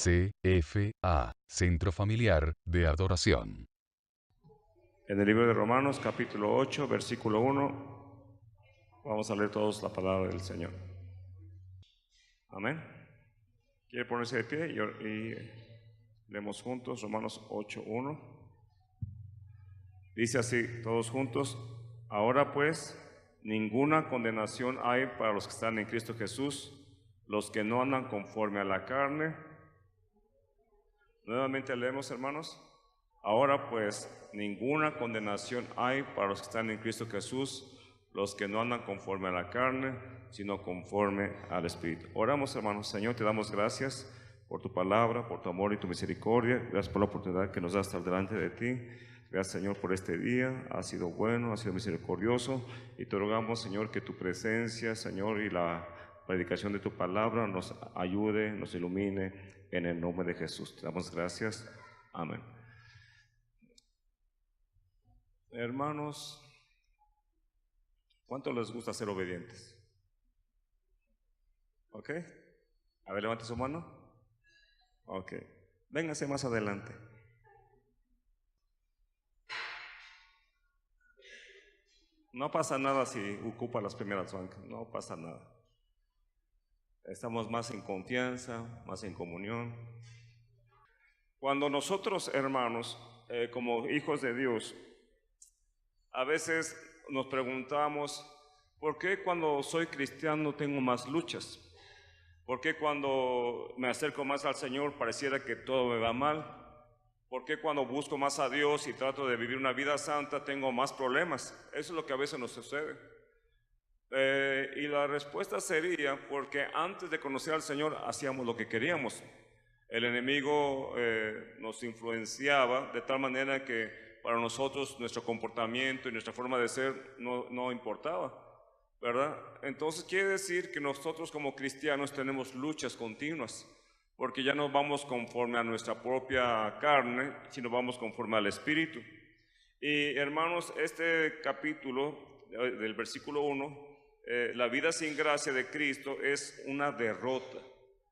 CFA, Centro Familiar de Adoración. En el libro de Romanos, capítulo 8, versículo 1, vamos a leer todos la palabra del Señor. Amén. ¿Quiere ponerse de pie? Y leemos juntos Romanos 8, 1. Dice así, todos juntos: ahora pues, ninguna condenación hay para los que están en Cristo Jesús, los que no andan conforme a la carne. Nuevamente leemos, hermanos. Ahora pues, ninguna condenación hay para los que están en Cristo Jesús, los que no andan conforme a la carne, sino conforme al Espíritu. Oramos, hermanos. Señor, te damos gracias por tu palabra, por tu amor y tu misericordia. Gracias por la oportunidad que nos das estar delante de ti. Gracias, Señor, por este día. Ha sido bueno, ha sido misericordioso. Y te rogamos, Señor, que tu presencia, Señor, y la predicación de tu palabra nos ayude, nos ilumine, en el nombre de Jesús. Te damos gracias. Amén. Hermanos, ¿cuánto les gusta ser obedientes? ¿Ok? A ver, levante su mano. Ok. Véngase más adelante. No pasa nada si ocupa las primeras bancas, no pasa nada. Estamos más en confianza, más en comunión. Cuando nosotros, hermanos, como hijos de Dios, a veces nos preguntamos, ¿por qué cuando soy cristiano tengo más luchas? ¿Por qué cuando me acerco más al Señor pareciera que todo me va mal? ¿Por qué cuando busco más a Dios y trato de vivir una vida santa tengo más problemas? Eso es lo que a veces nos sucede. Y la respuesta sería porque antes de conocer al Señor hacíamos lo que queríamos. El enemigo nos influenciaba de tal manera que para nosotros nuestro comportamiento y nuestra forma de ser no importaba, ¿verdad? Entonces quiere decir que nosotros como cristianos tenemos luchas continuas, porque ya no vamos conforme a nuestra propia carne, sino vamos conforme al Espíritu. Y hermanos, este capítulo del versículo 1, la vida sin gracia de Cristo es una derrota.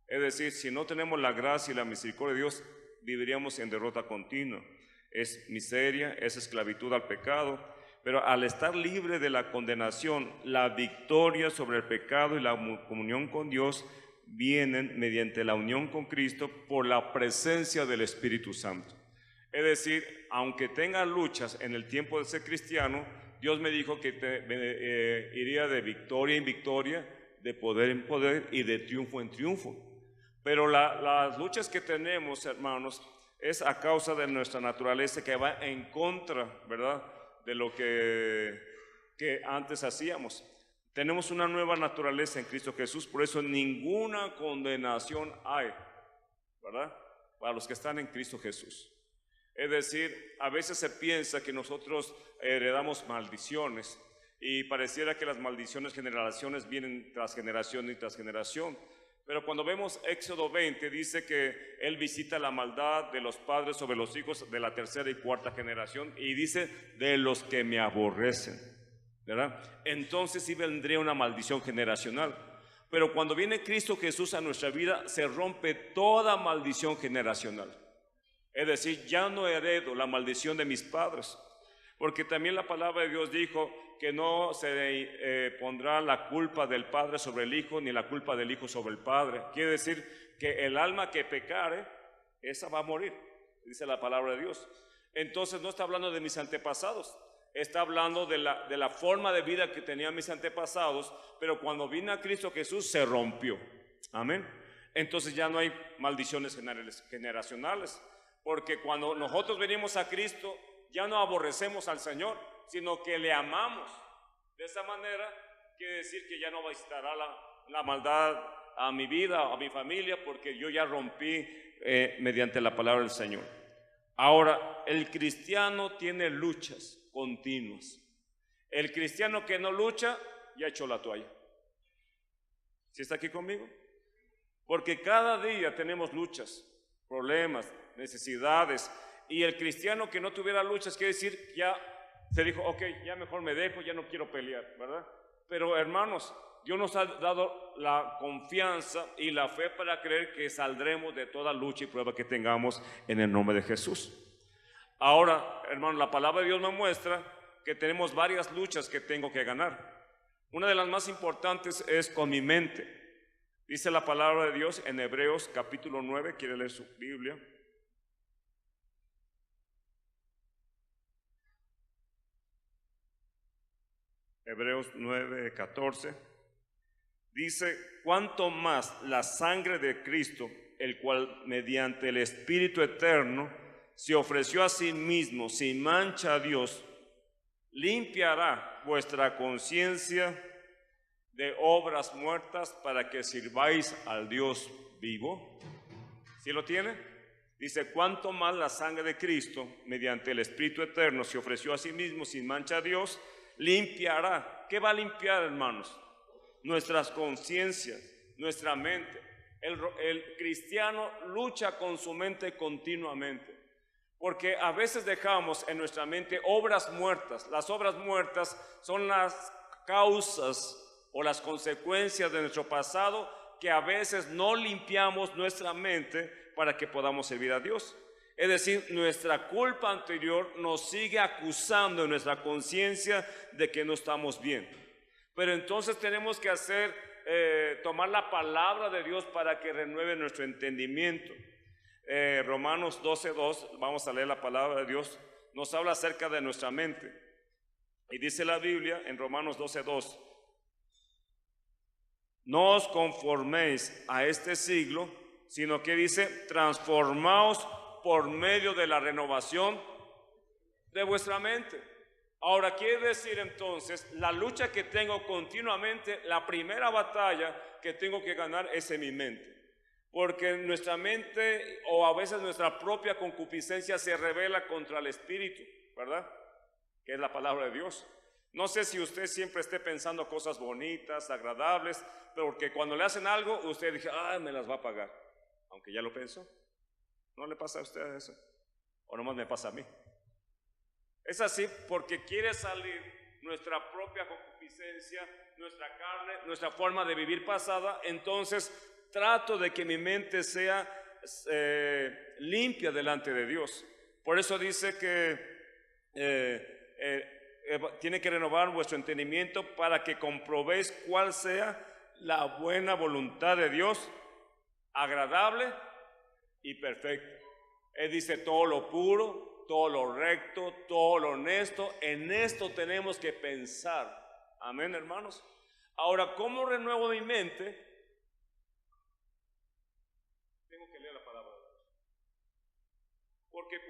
Es decir, si no tenemos la gracia y la misericordia de Dios, viviríamos en derrota continua. Es miseria, es esclavitud al pecado, pero al estar libre de la condenación, la victoria sobre el pecado y la comunión con Dios vienen mediante la unión con Cristo por la presencia del Espíritu Santo. Es decir, aunque tenga luchas en el tiempo de ser cristiano, Dios me dijo que iría de victoria en victoria, de poder en poder y de triunfo en triunfo. Pero las luchas que tenemos, hermanos, es a causa de nuestra naturaleza que va en contra, ¿verdad?, de lo que antes hacíamos. Tenemos una nueva naturaleza en Cristo Jesús, por eso ninguna condenación hay, ¿verdad?, para los que están en Cristo Jesús. Es decir, a veces se piensa que nosotros heredamos maldiciones y pareciera que las maldiciones generaciones vienen tras generación y tras generación. Pero cuando vemos Éxodo 20, dice que Él visita la maldad de los padres sobre los hijos de la tercera y cuarta generación, y dice, de los que me aborrecen, ¿verdad? Entonces sí vendría una maldición generacional. Pero cuando viene Cristo Jesús a nuestra vida, se rompe toda maldición generacional. Es decir, ya no heredo la maldición de mis padres, porque también la palabra de Dios dijo que no se pondrá la culpa del padre sobre el hijo, ni la culpa del hijo sobre el padre. Quiere decir que el alma que pecare, esa va a morir, dice la palabra de Dios. Entonces no está hablando de mis antepasados, está hablando de la forma de vida que tenían mis antepasados, pero cuando vino a Cristo Jesús se rompió. Amén. Entonces ya no hay maldiciones generacionales, porque cuando nosotros venimos a Cristo, ya no aborrecemos al Señor, sino que le amamos. De esa manera quiere decir que ya no visitará la maldad a mi vida, a mi familia, porque yo ya rompí mediante la palabra del Señor. Ahora, el cristiano tiene luchas continuas. El cristiano que no lucha, ya echó la toalla. ¿Sí está aquí conmigo? Porque cada día tenemos luchas, problemas, necesidades, y el cristiano que no tuviera luchas, quiere decir, ya se dijo, ok, ya mejor me dejo, ya no quiero pelear, ¿verdad? Pero hermanos, Dios nos ha dado la confianza y la fe para creer que saldremos de toda lucha y prueba que tengamos en el nombre de Jesús. Ahora, hermano, la palabra de Dios me muestra que tenemos varias luchas que tengo que ganar. Una de las más importantes es con mi mente. Dice la palabra de Dios en Hebreos capítulo 9, quiere leer su Biblia. Hebreos 9, 14. Dice, cuanto más la sangre de Cristo, el cual mediante el Espíritu Eterno se ofreció a sí mismo sin mancha a Dios, limpiará vuestra conciencia de obras muertas para que sirváis al Dios vivo. ¿Sí lo tiene? Dice, cuanto más la sangre de Cristo, mediante el Espíritu Eterno, se ofreció a sí mismo sin mancha a Dios, limpiará. ¿Qué va a limpiar, hermanos? Nuestras conciencias, nuestra mente. El cristiano lucha con su mente continuamente, porque a veces dejamos en nuestra mente obras muertas. Las obras muertas son las causas o las consecuencias de nuestro pasado que a veces no limpiamos nuestra mente para que podamos servir a Dios. Es decir, nuestra culpa anterior nos sigue acusando en nuestra conciencia de que no estamos bien. Pero entonces tenemos que tomar la palabra de Dios para que renueve nuestro entendimiento. Romanos 12:2, vamos a leer la palabra de Dios, nos habla acerca de nuestra mente. Y dice la Biblia en Romanos 12:2, no os conforméis a este siglo, sino que dice, transformaos por medio de la renovación de vuestra mente. Ahora, quiere decir entonces, la lucha que tengo continuamente, la primera batalla que tengo que ganar es en mi mente. Porque nuestra mente, o a veces nuestra propia concupiscencia, se revela contra el Espíritu, ¿verdad? Que es la palabra de Dios. No sé si usted siempre esté pensando cosas bonitas, agradables, porque cuando le hacen algo, usted dice, me las va a pagar, aunque ya lo pensó. ¿No le pasa a usted eso? ¿O nomás me pasa a mí? Es así porque quiere salir nuestra propia concupiscencia, nuestra carne, nuestra forma de vivir pasada. Entonces trato de que mi mente sea limpia delante de Dios. Por eso dice que tiene que renovar vuestro entendimiento para que comprobéis cuál sea la buena voluntad de Dios, agradable y perfecta. Él dice todo lo puro, todo lo recto, todo lo honesto. En esto tenemos que pensar. Amén, hermanos. Ahora, ¿cómo renuevo mi mente? Tengo que leer la palabra de Dios. Porque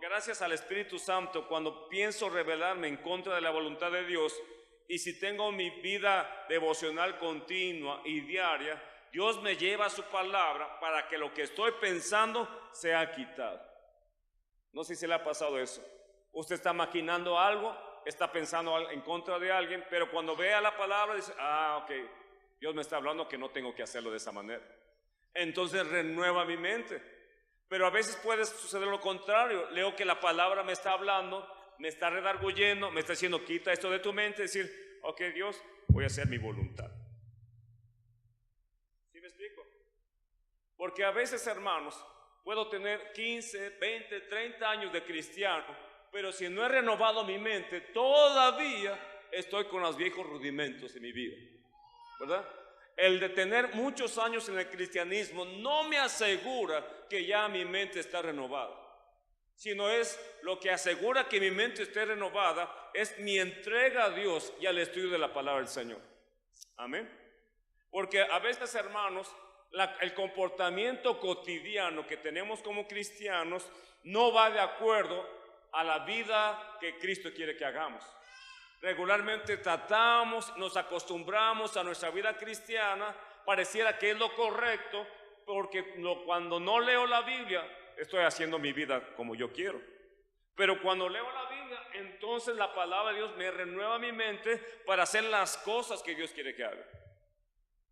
gracias al Espíritu Santo, cuando pienso rebelarme en contra de la voluntad de Dios, y si tengo mi vida devocional continua y diaria, Dios me lleva a su palabra para que lo que estoy pensando sea quitado. No sé si le ha pasado eso. Usted está maquinando algo, está pensando en contra de alguien, pero cuando vea la palabra dice, ok, Dios me está hablando que no tengo que hacerlo de esa manera. Entonces renueva mi mente. Pero a veces puede suceder lo contrario. Leo que la palabra me está hablando, me está redarguyendo, me está diciendo, quita esto de tu mente, decir, ok, Dios, voy a hacer mi voluntad. ¿Sí me explico? Porque a veces, hermanos, puedo tener 15, 20, 30 años de cristiano, pero si no he renovado mi mente, todavía estoy con los viejos rudimentos en mi vida, ¿verdad? El de tener muchos años en el cristianismo no me asegura que ya mi mente está renovada, sino es lo que asegura que mi mente esté renovada, es mi entrega a Dios y al estudio de la palabra del Señor. Amén. Porque a veces, hermanos, el comportamiento cotidiano que tenemos como cristianos no va de acuerdo a la vida que Cristo quiere que hagamos. Regularmente tratamos, nos acostumbramos a nuestra vida cristiana, pareciera que es lo correcto, porque cuando no leo la Biblia, estoy haciendo mi vida como yo quiero. Pero cuando leo la Biblia, entonces la palabra de Dios me renueva mi mente para hacer las cosas que Dios quiere que haga.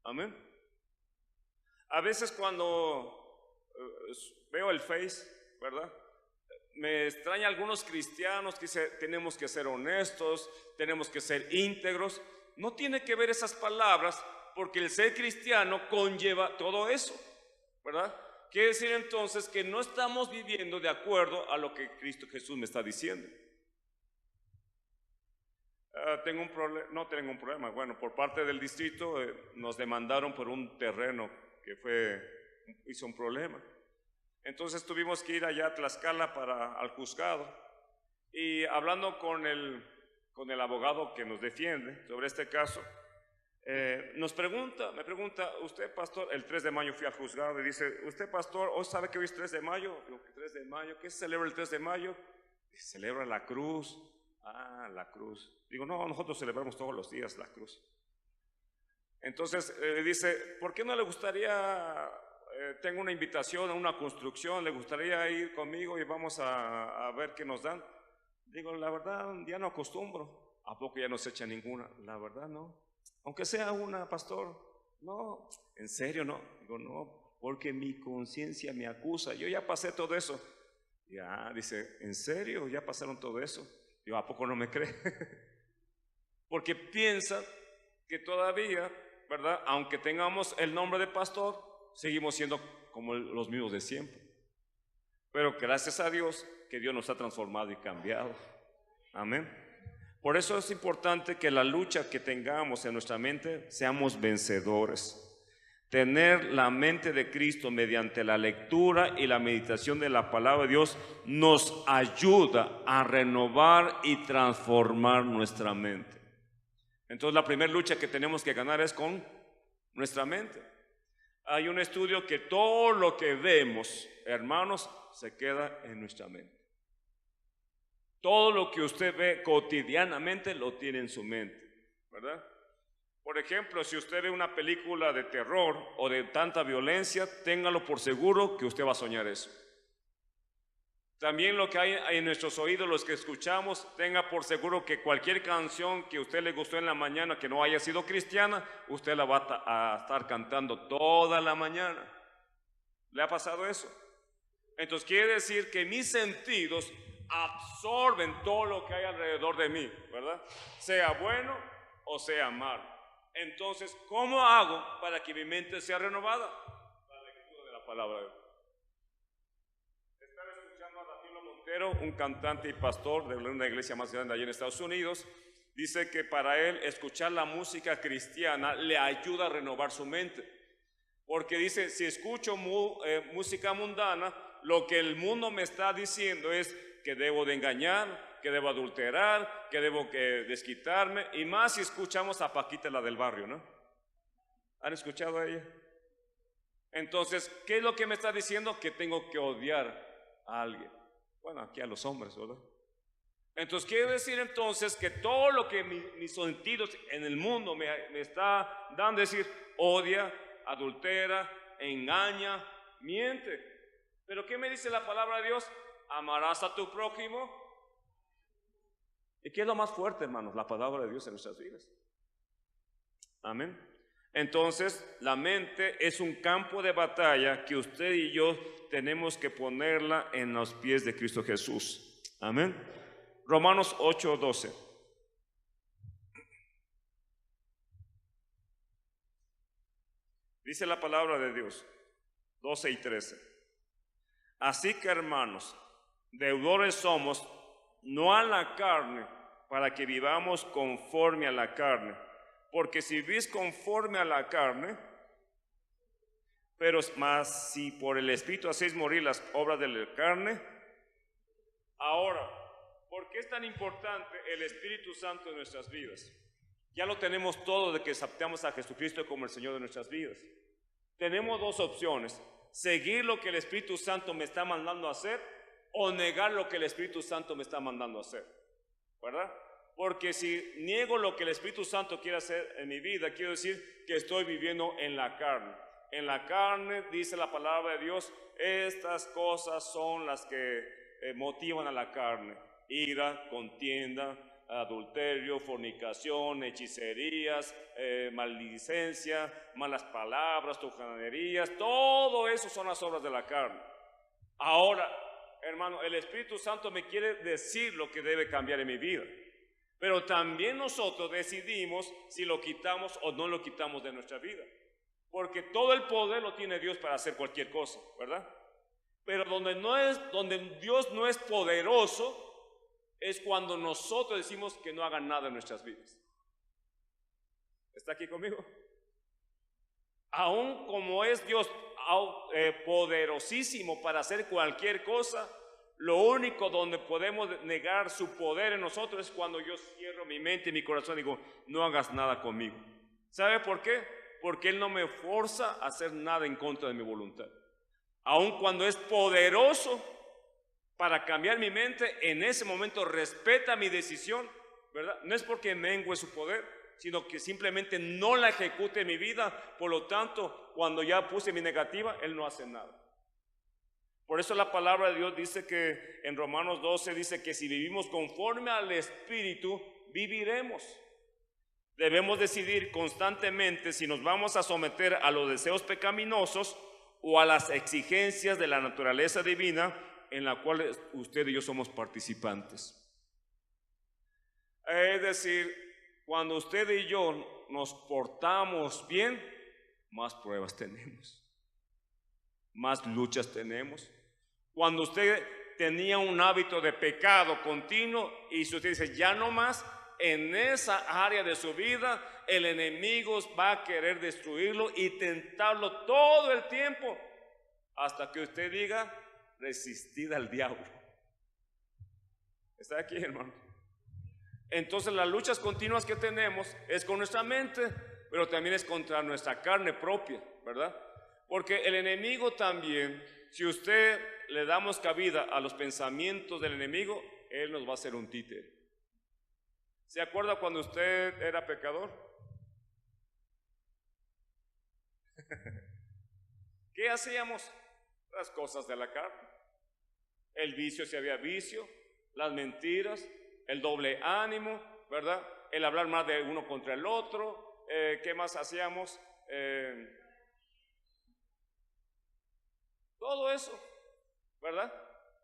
Amén. A veces cuando veo el Face, ¿verdad? Me extraña algunos cristianos que dicen, tenemos que ser honestos, tenemos que ser íntegros. no tiene que ver esas palabras, porque el ser cristiano conlleva todo eso, ¿verdad? Quiere decir entonces que no estamos viviendo de acuerdo a lo que Cristo Jesús me está diciendo. Tengo un problema, no tengo un problema. Bueno, por parte del distrito nos demandaron por un terreno que hizo un problema. Entonces tuvimos que ir allá a Tlaxcala al juzgado, y hablando con el abogado que nos defiende sobre este caso, me pregunta, usted pastor, el 3 de mayo fui al juzgado y dice, usted pastor, ¿hoy sabe que hoy es 3 de mayo? Digo, ¿qué 3 de mayo? ¿Qué se celebra el 3 de mayo? Se celebra la cruz. Ah, la cruz. Digo, no, nosotros celebramos todos los días la cruz. Entonces dice, ¿por qué no le gustaría, tengo una invitación a una construcción, le gustaría ir conmigo y vamos a ver qué nos dan? Digo, la verdad, ya no acostumbro. ¿A poco ya no se echa ninguna? La verdad, no. Aunque sea una, pastor. No, ¿en serio no? Digo, no, porque mi conciencia me acusa. Yo ya pasé todo eso. Ya, dice, ¿en serio? ¿Ya pasaron todo eso? Digo, ¿a poco no me cree? Porque piensa que todavía, ¿verdad? Aunque tengamos el nombre de pastor, seguimos siendo como los mismos de siempre. Pero gracias a Dios que Dios nos ha transformado y cambiado. Amén. Por eso es importante que la lucha que tengamos en nuestra mente seamos vencedores. Tener la mente de Cristo mediante la lectura y la meditación de la palabra de Dios nos ayuda a renovar y transformar nuestra mente. Entonces la primera lucha que tenemos que ganar es con nuestra mente. Hay un estudio que todo lo que vemos, hermanos, se queda en nuestra mente. Todo lo que usted ve cotidianamente lo tiene en su mente, ¿verdad? Por ejemplo, si usted ve una película de terror o de tanta violencia, téngalo por seguro que usted va a soñar eso. También lo que hay en nuestros oídos, los que escuchamos, tenga por seguro que cualquier canción que a usted le gustó en la mañana que no haya sido cristiana, usted la va a estar cantando toda la mañana. ¿Le ha pasado eso? Entonces quiere decir que mis sentidos absorben todo lo que hay alrededor de mí, ¿verdad? Sea bueno o sea malo. Entonces, ¿cómo hago para que mi mente sea renovada? La lectura de la palabra de Dios. Estaba escuchando a Rafael Montero, un cantante y pastor de una iglesia más grande allá en Estados Unidos. Dice que para él escuchar la música cristiana le ayuda a renovar su mente. Porque dice, si escucho música mundana, lo que el mundo me está diciendo es que debo de engañar, que debo adulterar, que debo desquitarme, y más si escuchamos a Paquita, la del barrio, ¿no? ¿Han escuchado a ella? Entonces, ¿qué es lo que me está diciendo? Que tengo que odiar a alguien. Bueno, aquí a los hombres, ¿verdad? Entonces, quiere decir entonces que todo lo que mis sentidos en el mundo me está dando, es decir, odia, adultera, engaña, miente. Pero ¿qué me dice la palabra de Dios? Amarás a tu prójimo. ¿Y qué es lo más fuerte, hermanos? La palabra de Dios en nuestras vidas. Amén. Entonces, la mente es un campo de batalla que usted y yo tenemos que ponerla en los pies de Cristo Jesús. Amén. Romanos 8:12. Dice la palabra de Dios, 12 y 13. Así que, hermanos, deudores somos, no a la carne, para que vivamos conforme a la carne. Porque si vivís conforme a la carne, pero más si por el Espíritu hacéis morir las obras de la carne. Ahora, ¿por qué es tan importante el Espíritu Santo en nuestras vidas? Ya lo tenemos todo de que aceptamos a Jesucristo como el Señor de nuestras vidas. Tenemos dos opciones: seguir lo que el Espíritu Santo me está mandando a hacer, o negar lo que el Espíritu Santo me está mandando a hacer, ¿verdad? Porque si niego lo que el Espíritu Santo quiere hacer en mi vida, quiero decir que estoy viviendo en la carne. En la carne, dice la palabra de Dios, estas cosas son las que motivan a la carne: ira, contienda, adulterio, fornicación, hechicerías, maldicencia, malas palabras, truhanerías. Todo eso son las obras de la carne. Ahora, hermano, el Espíritu Santo me quiere decir lo que debe cambiar en mi vida. Pero también nosotros decidimos si lo quitamos o no lo quitamos de nuestra vida. Porque todo el poder lo tiene Dios para hacer cualquier cosa, ¿verdad? Pero donde Dios no es poderoso es cuando nosotros decimos que no hagan nada en nuestras vidas. ¿Está aquí conmigo? Aún como es Dios poderosísimo para hacer cualquier cosa, lo único donde podemos negar su poder en nosotros es cuando yo cierro mi mente y mi corazón y digo, no hagas nada conmigo. ¿Sabe por qué? Porque Él no me forza a hacer nada en contra de mi voluntad. Aun cuando es poderoso para cambiar mi mente, en ese momento respeta mi decisión, ¿verdad? No es porque mengue su poder, sino que simplemente no la ejecute en mi vida. Por lo tanto, cuando ya puse mi negativa, Él no hace nada. Por eso la palabra de Dios dice que en Romanos 12 dice que si vivimos conforme al Espíritu, viviremos. Debemos decidir constantemente si nos vamos a someter a los deseos pecaminosos o a las exigencias de la naturaleza divina en la cual usted y yo somos participantes. Es decir, cuando usted y yo nos portamos bien, más pruebas tenemos, más luchas tenemos. Cuando usted tenía un hábito de pecado continuo y si usted dice ya no más, en esa área de su vida el enemigo va a querer destruirlo y tentarlo todo el tiempo hasta que usted diga resistid al diablo. ¿Está aquí, hermano? Entonces las luchas continuas que tenemos es con nuestra mente, pero también es contra nuestra carne propia, ¿verdad? Porque el enemigo también, si usted le damos cabida a los pensamientos del enemigo, él nos va a hacer un títere. ¿Se acuerda cuando usted era pecador? ¿Qué hacíamos? Las cosas de la carne. El vicio, si había vicio, las mentiras, el doble ánimo, ¿verdad? El hablar más de uno contra el otro. ¿Qué más hacíamos? Todo eso, ¿verdad?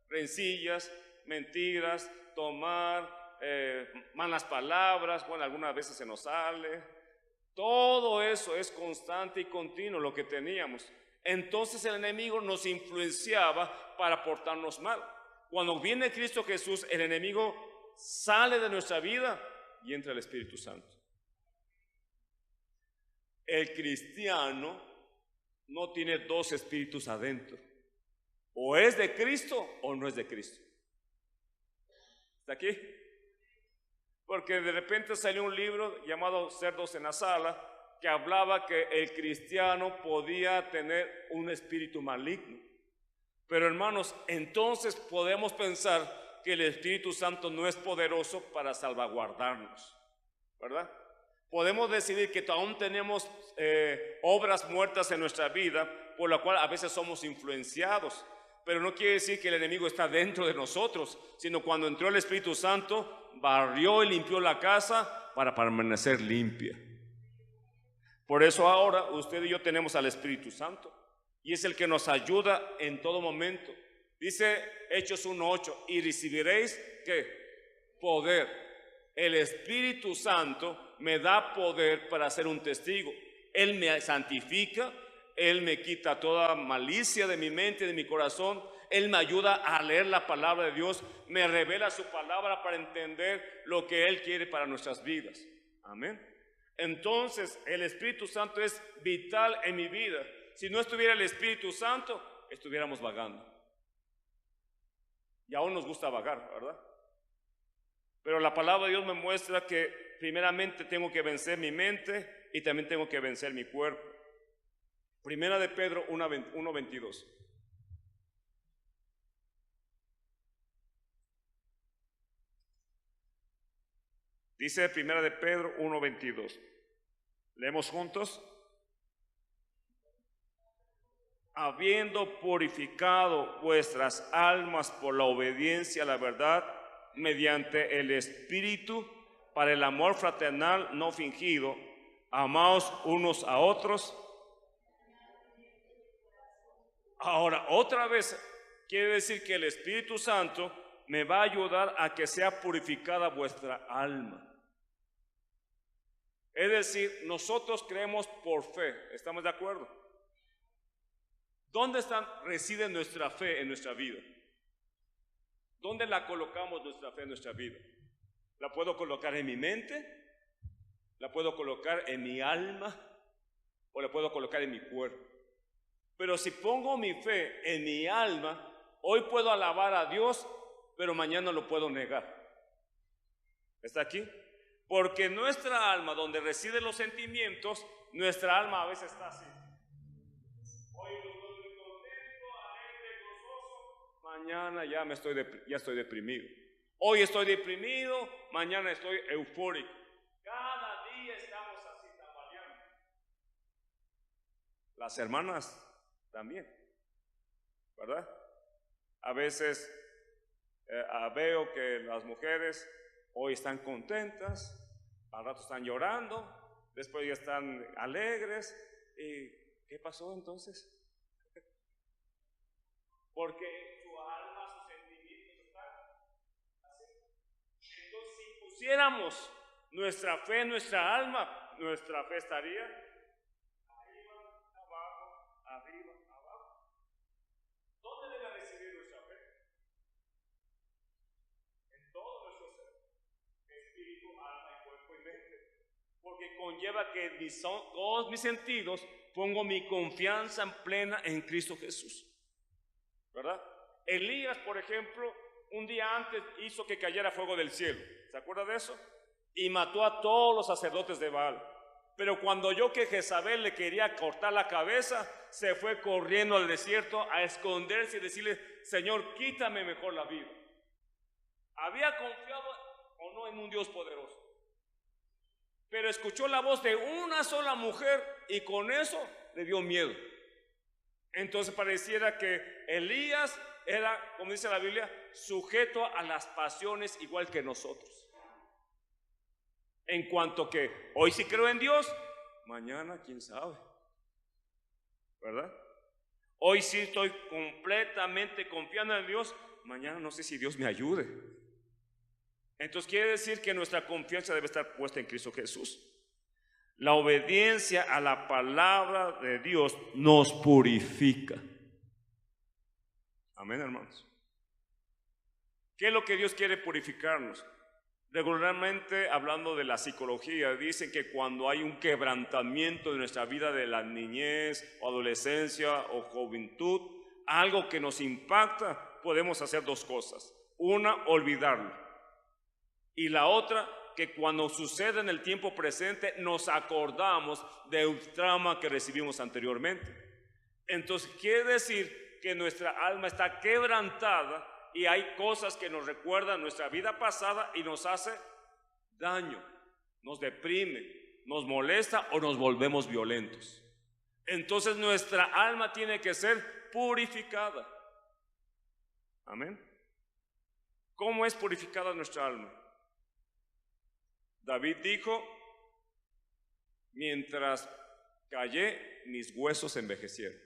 Rencillas, mentiras, tomar, malas palabras, bueno, algunas veces se nos sale. Todo eso es constante y continuo lo que teníamos. Entonces el enemigo nos influenciaba para portarnos mal. Cuando viene Cristo Jesús, el enemigo sale de nuestra vida y entra el Espíritu Santo. El cristiano no tiene dos espíritus adentro. O es de Cristo o no es de Cristo. ¿Está aquí? Porque de repente salió un libro llamado Cerdos en la Sala que hablaba que el cristiano podía tener un espíritu maligno. Pero hermanos, entonces podemos pensar que el Espíritu Santo no es poderoso para salvaguardarnos, ¿verdad? Podemos decidir que aún tenemos obras muertas en nuestra vida, por la cual a veces somos influenciados, pero no quiere decir que el enemigo está dentro de nosotros, sino cuando entró el Espíritu Santo, barrió y limpió la casa para permanecer limpia. Por eso ahora usted y yo tenemos al Espíritu Santo, y es el que nos ayuda en todo momento. Dice Hechos 1:8, y recibiréis, ¿qué? Poder. El Espíritu Santo me da poder para ser un testigo. Él me santifica, Él me quita toda malicia de mi mente, de mi corazón. Él me ayuda a leer la palabra de Dios, me revela su palabra para entender lo que Él quiere para nuestras vidas. Amén. Entonces el Espíritu Santo es vital en mi vida. Si no estuviera el Espíritu Santo, estuviéramos vagando. Y aún nos gusta vagar, ¿verdad? Pero la palabra de Dios me muestra que primeramente tengo que vencer mi mente y también tengo que vencer mi cuerpo. Primera de Pedro 1:22. Dice Primera de Pedro 1:22. Leemos juntos. Habiendo purificado vuestras almas por la obediencia a la verdad, mediante el Espíritu, para el amor fraternal no fingido, amaos unos a otros. Ahora, otra vez, quiere decir que el Espíritu Santo me va a ayudar a que sea purificada vuestra alma. Es decir, nosotros creemos por fe, ¿estamos de acuerdo? ¿Dónde reside nuestra fe en nuestra vida? ¿Dónde la colocamos nuestra fe en nuestra vida? ¿La puedo colocar en mi mente? ¿La puedo colocar en mi alma? ¿O la puedo colocar en mi cuerpo? Pero si pongo mi fe en mi alma, hoy puedo alabar a Dios, pero mañana lo puedo negar. ¿Está aquí? Porque nuestra alma, donde residen los sentimientos, nuestra alma a veces está así. Hoy estoy contento, alegre, gozoso. Mañana ya estoy deprimido. Hoy estoy deprimido, mañana estoy eufórico. Cada día estamos así tambaleando. Las hermanas también, ¿verdad? A veces veo que las mujeres hoy están contentas, al rato están llorando, después ya están alegres. ¿Y qué pasó entonces? Porque su alma, sus sentimientos están así. Entonces, si pusiéramos nuestra fe en nuestra alma, nuestra fe estaría arriba, abajo, arriba, abajo. ¿Dónde debe residir nuestra fe? En todo nuestro ser, espíritu, alma, cuerpo y mente. Porque conlleva que todos mis sentidos pongo mi confianza plena en Cristo Jesús, ¿verdad? Elías, por ejemplo, un día antes hizo que cayera fuego del cielo. ¿Se acuerda de eso? Y mató a todos los sacerdotes de Baal. Pero cuando oyó que Jezabel le quería cortar la cabeza, se fue corriendo al desierto a esconderse y decirle: Señor, quítame mejor la vida. Había confiado o no en un Dios poderoso, pero escuchó la voz de una sola mujer y con eso le dio miedo. Entonces pareciera que Elías era, como dice la Biblia, sujeto a las pasiones igual que nosotros. En cuanto que hoy sí creo en Dios, mañana quién sabe, ¿verdad? Hoy sí estoy completamente confiando en Dios, mañana no sé si Dios me ayude. Entonces quiere decir que nuestra confianza debe estar puesta en Cristo Jesús. La obediencia a la palabra de Dios nos purifica. Amén, hermanos. ¿Qué es lo que Dios quiere purificarnos? Regularmente, hablando de la psicología, dicen que cuando hay un quebrantamiento en nuestra vida de la niñez o adolescencia o juventud, algo que nos impacta, podemos hacer dos cosas. Una, olvidarlo. Y la otra, que cuando sucede en el tiempo presente, nos acordamos del trauma que recibimos anteriormente. Entonces, quiere decir que nuestra alma está quebrantada y hay cosas que nos recuerdan nuestra vida pasada y nos hace daño, nos deprime, nos molesta o nos volvemos violentos. Entonces nuestra alma tiene que ser purificada. Amén. ¿Cómo es purificada nuestra alma? David dijo: mientras callé, mis huesos envejecieron.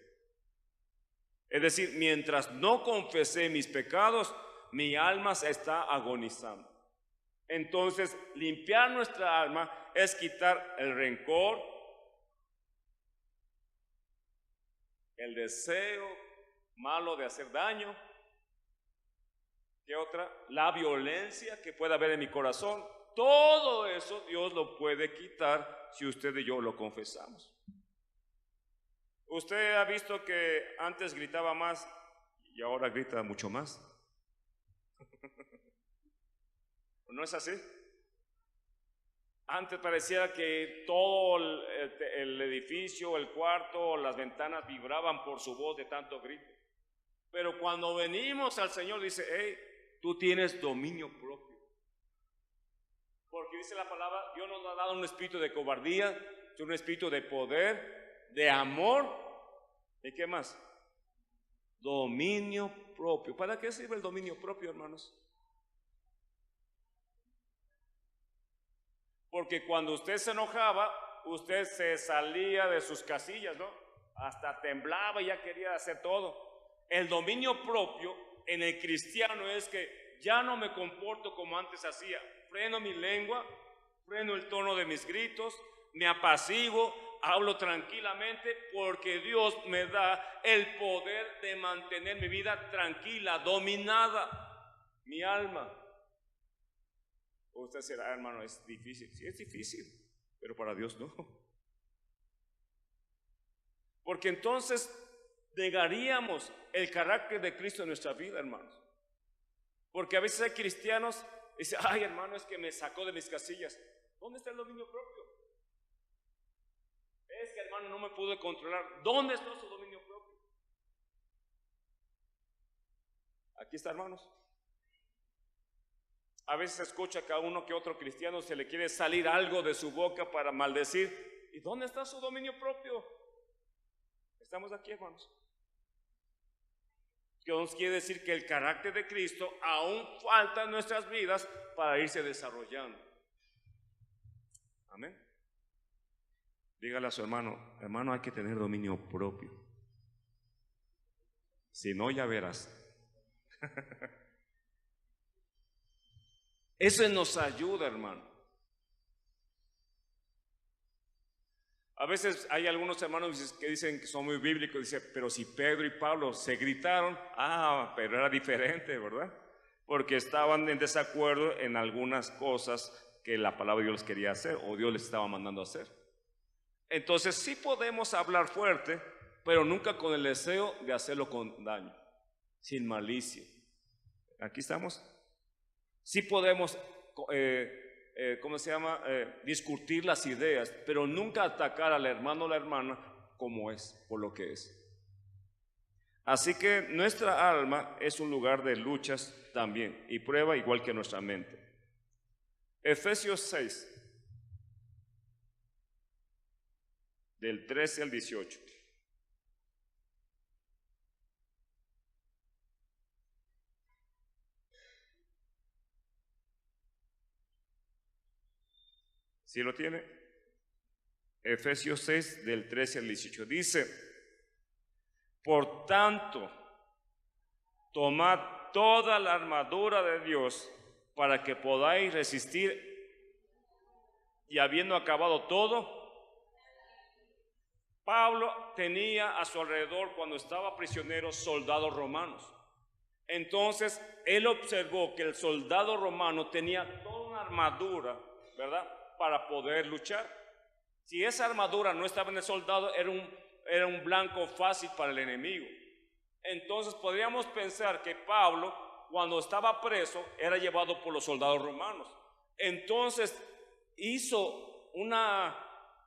Es decir, mientras no confesé mis pecados, mi alma se está agonizando. Entonces, limpiar nuestra alma es quitar el rencor, el deseo malo de hacer daño. ¿Qué otra? La violencia que pueda haber en mi corazón. Todo eso Dios lo puede quitar si usted y yo lo confesamos. Usted ha visto que antes gritaba más y ahora grita mucho más. ¿No es así? Antes parecía que todo el edificio, el cuarto, las ventanas vibraban por su voz de tanto grito. Pero cuando venimos al Señor dice: hey, tú tienes dominio propio. Porque dice la palabra, Dios nos ha dado un espíritu de cobardía, un espíritu de poder, de amor, ¿y qué más? Dominio propio. ¿Para qué sirve el dominio propio, hermanos? Porque cuando usted se enojaba, usted se salía de sus casillas, ¿no? Hasta temblaba y ya quería hacer todo. El dominio propio en el cristiano es que ya no me comporto como antes hacía. Freno mi lengua, freno el tono de mis gritos, me apaciguo, hablo tranquilamente, porque Dios me da el poder de mantener mi vida tranquila, dominada, mi alma. Usted será, hermano, es difícil. Sí, es difícil, pero para Dios no. Porque entonces negaríamos el carácter de Cristo en nuestra vida, hermanos. Porque a veces hay cristianos que dicen, ay, hermano, es que me sacó de mis casillas. ¿Dónde está el dominio propio? Es que, hermano, no me pude controlar. ¿Dónde está su dominio propio? Aquí está, hermanos. A veces se escucha que a uno que otro cristiano se le quiere salir algo de su boca para maldecir. ¿Y dónde está su dominio propio? Estamos aquí, hermanos. Que nos quiere decir que el carácter de Cristo aún falta en nuestras vidas para irse desarrollando. Amén. Dígale a su hermano, hermano, hay que tener dominio propio. Si no, ya verás. Eso nos ayuda, hermano. A veces hay algunos hermanos que dicen que son muy bíblicos, dicen, pero si Pedro y Pablo se gritaron, pero era diferente, ¿verdad? Porque estaban en desacuerdo en algunas cosas que la palabra de Dios les quería hacer o Dios les estaba mandando a hacer. Entonces sí podemos hablar fuerte, pero nunca con el deseo de hacerlo con daño, sin malicia. Aquí estamos. Sí podemos discutir las ideas, pero nunca atacar al hermano o la hermana como es, por lo que es. Así que nuestra alma es un lugar de luchas también y prueba igual que nuestra mente. Efesios 6, del 13 al 18. ¿Sí lo tiene? Efesios 6, del 13 al 18. Dice, por tanto, tomad toda la armadura de Dios para que podáis resistir, y habiendo acabado todo. Pablo tenía a su alrededor, cuando estaba prisionero, soldados romanos. Entonces, él observó que el soldado romano tenía toda una armadura, ¿verdad?, para poder luchar. Si esa armadura no estaba en el soldado, era un blanco fácil para el enemigo. Entonces podríamos pensar que Pablo, cuando estaba preso, era llevado por los soldados romanos. Entonces hizo un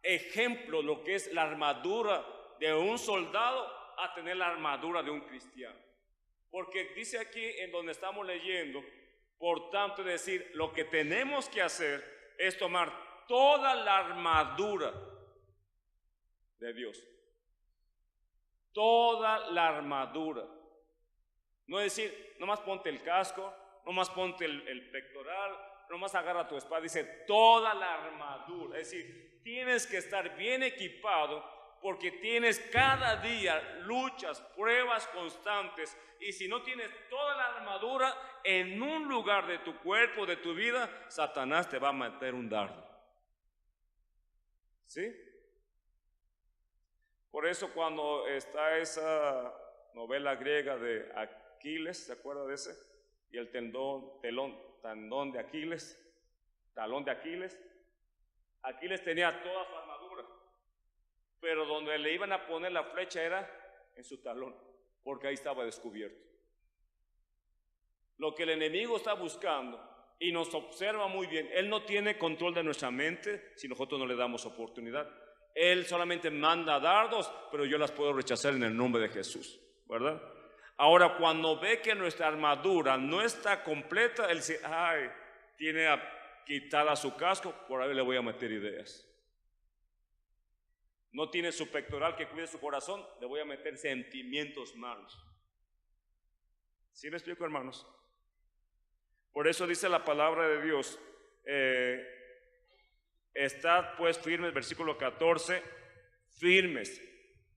ejemplo, lo que es la armadura de un soldado, a tener la armadura de un cristiano. Porque dice aquí en donde estamos leyendo, por tanto, decir, lo que tenemos que hacer es tomar toda la armadura de Dios. Toda la armadura. No es decir, nomás ponte el casco, nomás ponte el pectoral, nomás agarra tu espada. Dice, toda la armadura. Es decir, tienes que estar bien equipado, porque tienes cada día luchas, pruebas constantes. Y si no tienes toda la armadura, en un lugar de tu cuerpo, de tu vida, Satanás te va a meter un dardo. ¿Sí? Por eso cuando está esa novela griega de Aquiles, ¿se acuerda de ese? Y el talón de Aquiles. Aquiles tenía toda su armadura, pero donde le iban a poner la flecha era en su talón, porque ahí estaba descubierto. Lo que el enemigo está buscando, y nos observa muy bien, él no tiene control de nuestra mente si nosotros no le damos oportunidad. Él solamente manda dardos, pero yo las puedo rechazar en el nombre de Jesús, ¿verdad? Ahora, cuando ve que nuestra armadura no está completa, él dice, tiene quitada su casco, por ahí le voy a meter ideas. No tiene su pectoral que cuide su corazón, le voy a meter sentimientos malos. ¿Sí me explico, hermanos? Por eso dice la palabra de Dios, estad pues firmes, versículo 14, firmes,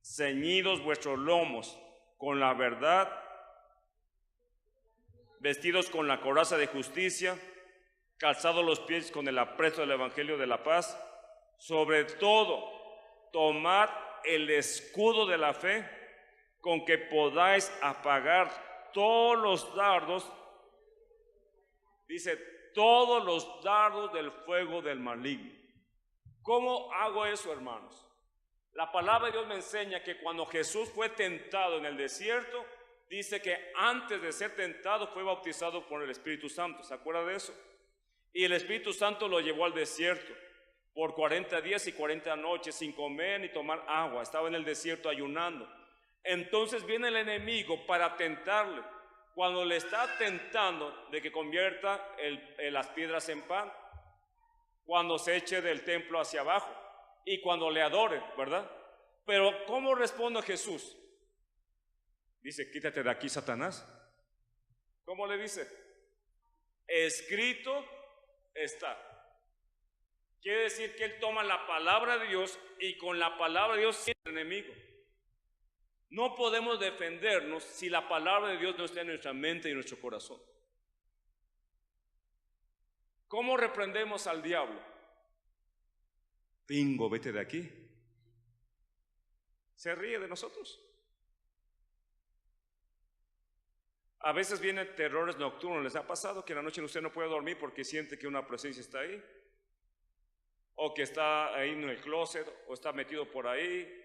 ceñidos vuestros lomos con la verdad vestidos con la coraza de justicia, calzados los pies con el apresto del evangelio de la paz. Sobre todo, tomad el escudo de la fe, con que podáis apagar todos los dardos, dice, todos los dardos del fuego del maligno. ¿Cómo hago eso, hermanos? La palabra de Dios me enseña que cuando Jesús fue tentado en el desierto, dice que antes de ser tentado fue bautizado por el Espíritu Santo. ¿Se acuerda de eso? Y el Espíritu Santo lo llevó al desierto por 40 días y 40 noches sin comer ni tomar agua. Estaba en el desierto ayunando. Entonces viene el enemigo para tentarle. Cuando le está tentando de que convierta las piedras en pan, cuando se eche del templo hacia abajo y cuando le adore, ¿verdad? Pero ¿cómo responde Jesús? Dice, quítate de aquí, Satanás. ¿Cómo le dice? Escrito está. Quiere decir que él toma la palabra de Dios y con la palabra de Dios siente al enemigo. No podemos defendernos si la palabra de Dios no está en nuestra mente y en nuestro corazón. ¿Cómo reprendemos al diablo? Pingo, vete de aquí. Se ríe de nosotros. A veces vienen terrores nocturnos. ¿Les ha pasado que en la noche usted no puede dormir porque siente que una presencia está ahí? O que está ahí en el closet, o está metido por ahí.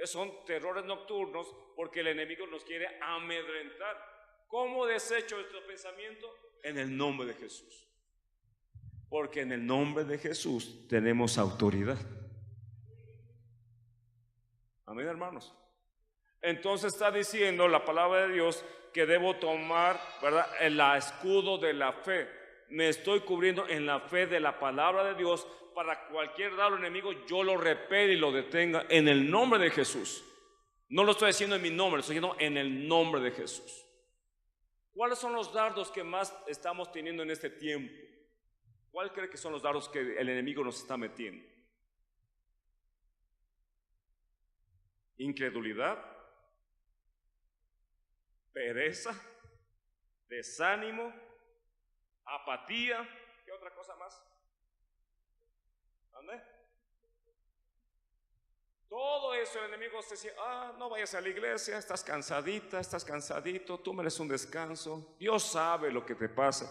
Son terrores nocturnos porque el enemigo nos quiere amedrentar. ¿Cómo desecho estos pensamientos? En el nombre de Jesús. Porque en el nombre de Jesús tenemos autoridad. Amén, hermanos. Entonces está diciendo la palabra de Dios que debo tomar, ¿verdad?, el escudo de la fe. Me estoy cubriendo en la fe de la palabra de Dios para cualquier dardo enemigo yo lo repele y lo detenga en el nombre de Jesús. No lo estoy diciendo en mi nombre, lo estoy diciendo en el nombre de Jesús. ¿Cuáles son los dardos que más estamos teniendo en este tiempo? ¿Cuál cree que son los dardos que el enemigo nos está metiendo? Incredulidad, pereza, desánimo, apatía. ¿Qué otra cosa más? ¿Dónde? Todo eso el enemigo se dice, no vayas a la iglesia, estás cansadita, estás cansadito, tú mereces un descanso. Dios sabe lo que te pasa.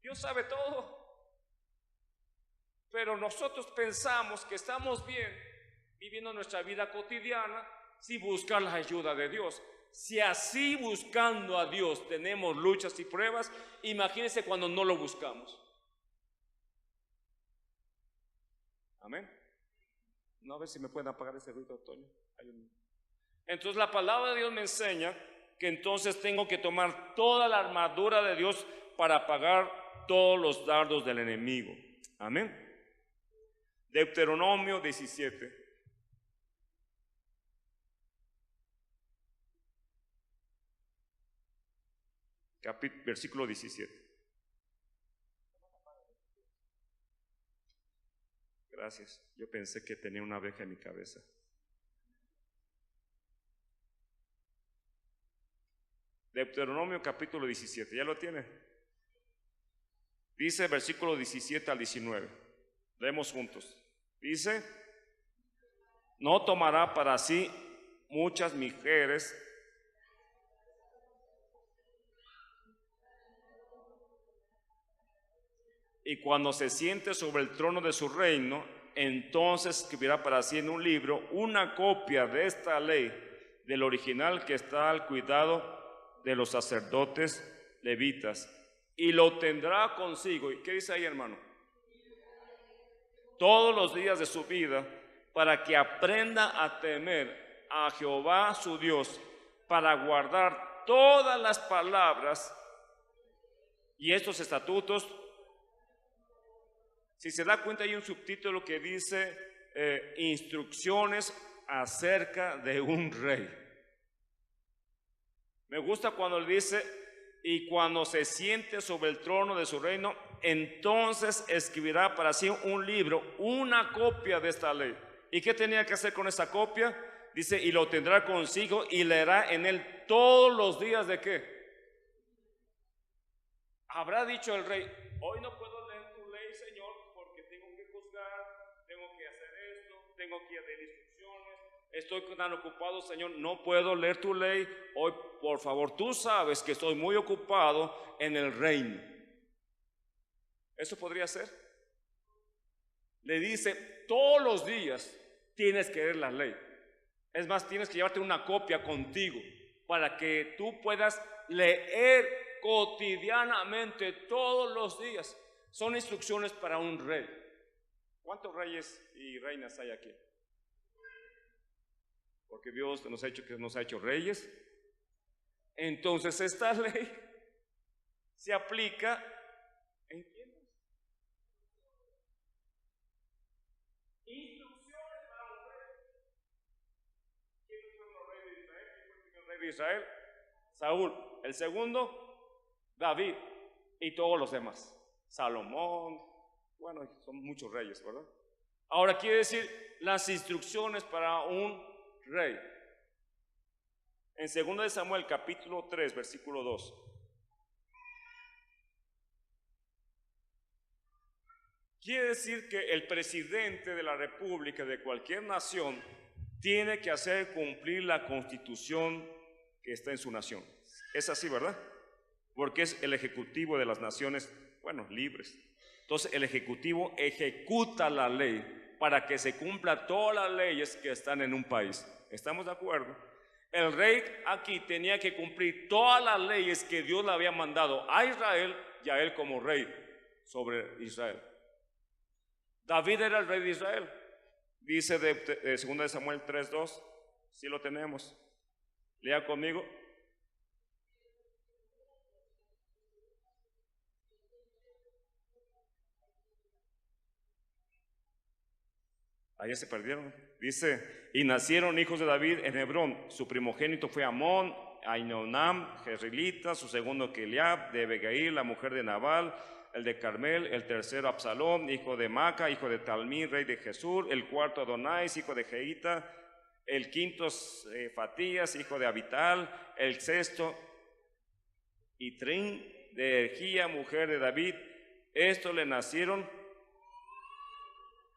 Dios sabe todo. Pero nosotros pensamos que estamos bien viviendo nuestra vida cotidiana sin buscar la ayuda de Dios. Si así buscando a Dios tenemos luchas y pruebas, imagínense cuando no lo buscamos. Amén. No, a ver si me pueden apagar ese ruido, Toño. Entonces la palabra de Dios me enseña que entonces tengo que tomar toda la armadura de Dios para apagar todos los dardos del enemigo. Amén. Deuteronomio 17. Versículo 17. Gracias. Yo pensé que tenía una abeja en mi cabeza. Deuteronomio capítulo 17. ¿Ya lo tiene? Dice versículo 17 al 19. Leemos juntos. Dice: no tomará para sí muchas mujeres y cuando se siente sobre el trono de su reino, entonces escribirá para sí en un libro una copia de esta ley del original que está al cuidado de los sacerdotes levitas, y lo tendrá consigo. ¿Y qué dice ahí, hermano? Todos los días de su vida, para que aprenda a temer a Jehová su Dios, para guardar todas las palabras y estos estatutos. Si se da cuenta, hay un subtítulo que dice instrucciones acerca de un rey. Me gusta cuando le dice: y cuando se siente sobre el trono de su reino, entonces escribirá para sí un libro, una copia de esta ley. ¿Y qué tenía que hacer con esa copia? dice, y lo tendrá consigo y leerá en él todos los días de qué. Habrá dicho el rey, hoy no puedo leer tu ley, Señor, porque tengo que juzgar, tengo que hacer esto, tengo que dar instrucciones, estoy tan ocupado, Señor, no puedo leer tu ley. Hoy, por favor, tú sabes que estoy muy ocupado en el reino. ¿Eso podría ser? Le dice, todos los días tienes que leer la ley. Es más, tienes que llevarte una copia contigo para que tú puedas leer cotidianamente todos los días. Son instrucciones para un rey. ¿Cuántos reyes y reinas hay aquí? Porque Dios nos ha hecho reyes. Entonces esta ley se aplica en quiénes. Instrucciones para un rey. ¿Quién es el rey de Israel? ¿Quién fue el primer rey de Israel? Saúl. El segundo, David, y todos los demás. Salomón. Bueno, son muchos reyes, ¿verdad? Ahora quiere decir las instrucciones para un rey. En 2 de Samuel capítulo 3 versículo 2. Quiere decir que el presidente de la república de cualquier nación tiene que hacer cumplir la constitución que está en su nación. Es así, ¿verdad? Porque es el ejecutivo de las naciones, bueno, libres. Entonces el ejecutivo ejecuta la ley para que se cumpla todas las leyes que están en un país. ¿Estamos de acuerdo? El rey aquí tenía que cumplir todas las leyes que Dios le había mandado a Israel y a él como rey sobre Israel. David era el rey de Israel. Dice de 2 de Samuel 3:2, si lo tenemos. Lea conmigo. Allá se perdieron. Dice, y nacieron hijos de David en Hebrón. Su primogénito fue Amón, Ainonam, Jezreelita, su segundo Eliab, de Begail, la mujer de Nabal, el de Carmel, el tercero Absalón, hijo de Maca, hijo de Talmí, rey de Jesús, el cuarto Adonais, hijo de Geita, el quinto Fatías, hijo de Abital, el sexto Itrín, de Ergía, mujer de David. Estos le nacieron.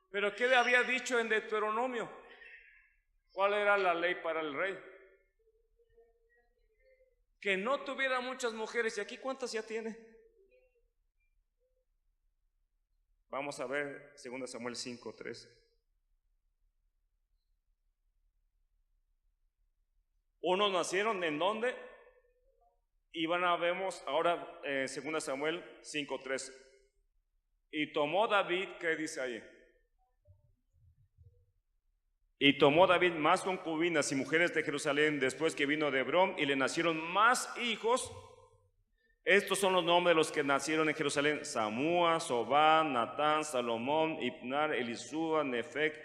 Pero ¿qué le había dicho en Deuteronomio? ¿Cuál era la ley para el rey? Que no tuviera muchas mujeres. ¿Y aquí cuántas ya tiene? Vamos a ver 2 Samuel 5:13. Unos nacieron ¿en dónde? Y vemos ahora 2 Samuel 5:13. Y tomó David, ¿qué dice ahí? Y tomó David más concubinas y mujeres de Jerusalén después que vino de Hebrón, y le nacieron más hijos. Estos son los nombres de los que nacieron en Jerusalén: Samúa, Sobán, Natán, Salomón, Ibnar, Elisúa, Nefec,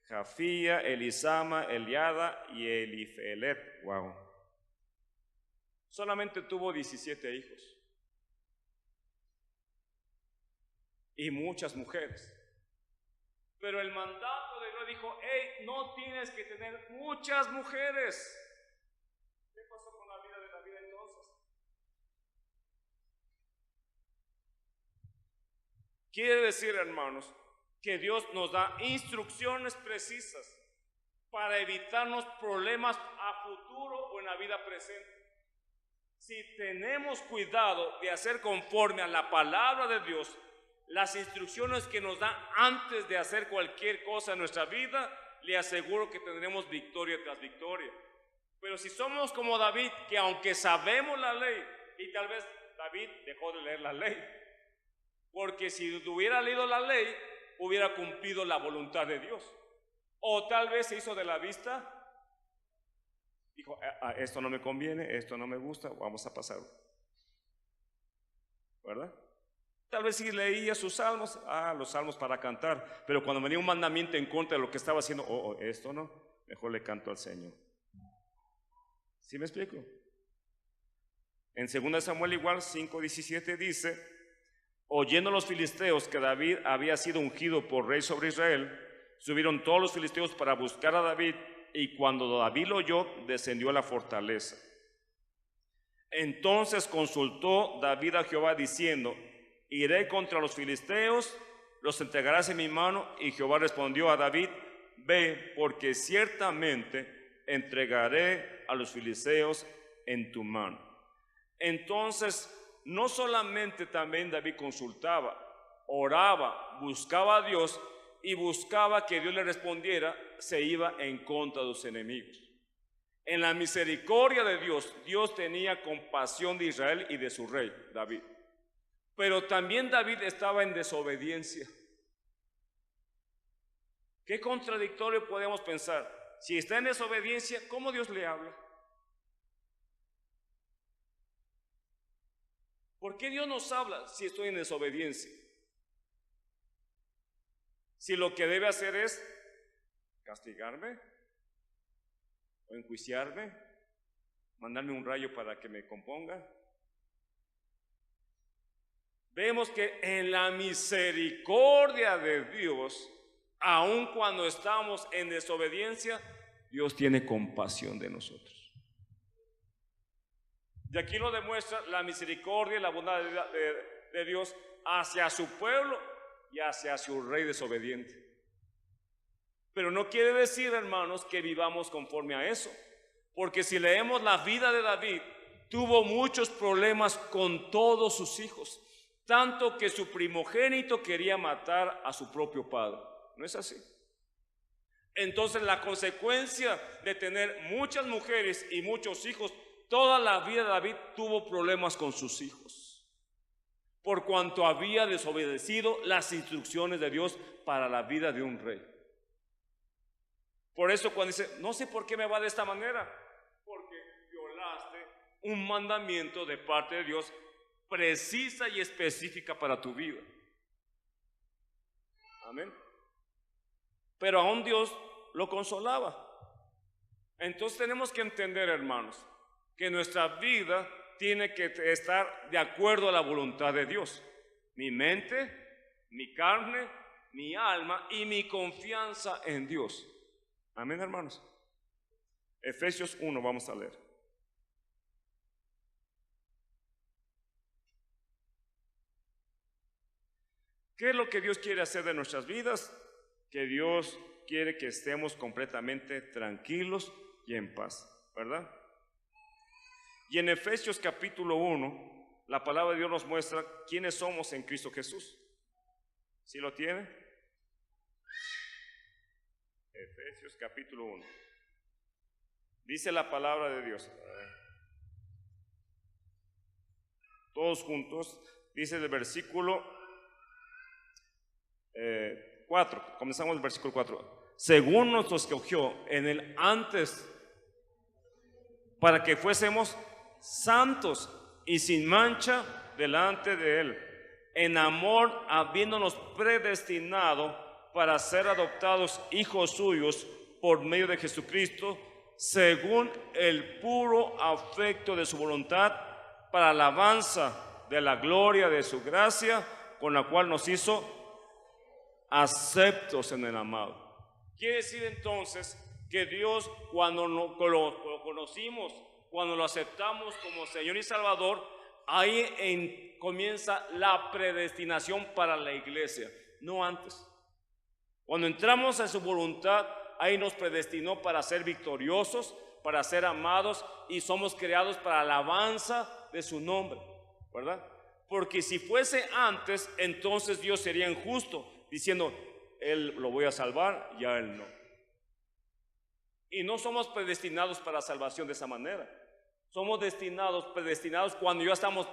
Jafía, Elisama, Eliada y Elifelet. Wow. Solamente tuvo 17 hijos y muchas mujeres. Pero el mandato de Dios dijo, hey, no tienes que tener muchas mujeres. ¿Qué pasó con la vida de David entonces? Quiere decir, hermanos, que Dios nos da instrucciones precisas para evitarnos problemas a futuro o en la vida presente. Si tenemos cuidado de hacer conforme a la palabra de Dios, las instrucciones que nos da antes de hacer cualquier cosa en nuestra vida, le aseguro que tendremos victoria tras victoria. Pero si somos como David, que aunque sabemos la ley, y tal vez David dejó de leer la ley, porque si hubiera leído la ley, hubiera cumplido la voluntad de Dios. O tal vez se hizo de la vista, dijo, esto no me conviene, esto no me gusta, vamos a pasarlo. ¿Verdad? Tal vez si leía sus salmos, los salmos para cantar, pero cuando venía un mandamiento en contra de lo que estaba haciendo, esto no, mejor le canto al Señor. ¿Sí me explico? En 2 Samuel igual 5:17 dice, oyendo los filisteos que David había sido ungido por rey sobre Israel, subieron todos los filisteos para buscar a David y cuando David lo oyó, descendió a la fortaleza. Entonces consultó David a Jehová diciendo: iré contra los filisteos, los entregarás en mi mano. Y Jehová respondió a David: ve, porque ciertamente entregaré a los filisteos en tu mano. Entonces, no solamente también David consultaba, oraba, buscaba a Dios y buscaba que Dios le respondiera, se iba en contra de sus enemigos. En la misericordia de Dios, Dios tenía compasión de Israel y de su rey, David. Pero también David estaba en desobediencia. ¿Qué contradictorio podemos pensar? Si está en desobediencia, ¿cómo Dios le habla? ¿Por qué Dios nos habla si estoy en desobediencia? Si lo que debe hacer es castigarme o enjuiciarme, mandarme un rayo para que me componga. Vemos que en la misericordia de Dios, aun cuando estamos en desobediencia, Dios tiene compasión de nosotros. Y aquí lo demuestra la misericordia y la bondad de Dios hacia su pueblo y hacia su rey desobediente. Pero no quiere decir, hermanos, que vivamos conforme a eso. Porque si leemos la vida de David, tuvo muchos problemas con todos sus hijos. Tanto que su primogénito quería matar a su propio padre. ¿No es así? Entonces la consecuencia de tener muchas mujeres y muchos hijos, toda la vida de David tuvo problemas con sus hijos, por cuanto había desobedecido las instrucciones de Dios para la vida de un rey. Por eso cuando dice, no sé por qué me va de esta manera, porque violaste un mandamiento de parte de Dios precisa y específica para tu vida. Amén. Pero aún Dios lo consolaba. Entonces tenemos que entender, hermanos, que nuestra vida tiene que estar de acuerdo a la voluntad de Dios. Mi mente, mi carne, mi alma y mi confianza en Dios. Amén, hermanos. Efesios 1 vamos a leer. ¿Qué es lo que Dios quiere hacer de nuestras vidas? Que Dios quiere que estemos completamente tranquilos y en paz, ¿verdad? Y en Efesios capítulo 1, la palabra de Dios nos muestra quiénes somos en Cristo Jesús. ¿Sí lo tiene? Efesios capítulo 1. Dice la palabra de Dios. Todos juntos. Dice el versículo 4. Comenzamos el versículo 4. Según nos escogió en el antes para que fuésemos santos y sin mancha delante de Él, en amor habiéndonos predestinado para ser adoptados hijos suyos por medio de Jesucristo, según el puro afecto de su voluntad, para alabanza de la gloria de su gracia, con la cual nos hizo aceptos en el amado. Quiere decir entonces que Dios, cuando lo conocimos, cuando lo aceptamos como Señor y Salvador, ahí comienza la predestinación para la iglesia, no antes. Cuando entramos en su voluntad, ahí nos predestinó para ser victoriosos, para ser amados, y somos creados para alabanza de su nombre, ¿verdad? Porque si fuese antes, entonces Dios sería injusto, diciendo, Él lo voy a salvar y a Él no. Y no somos predestinados para salvación de esa manera. Somos predestinados cuando ya estamos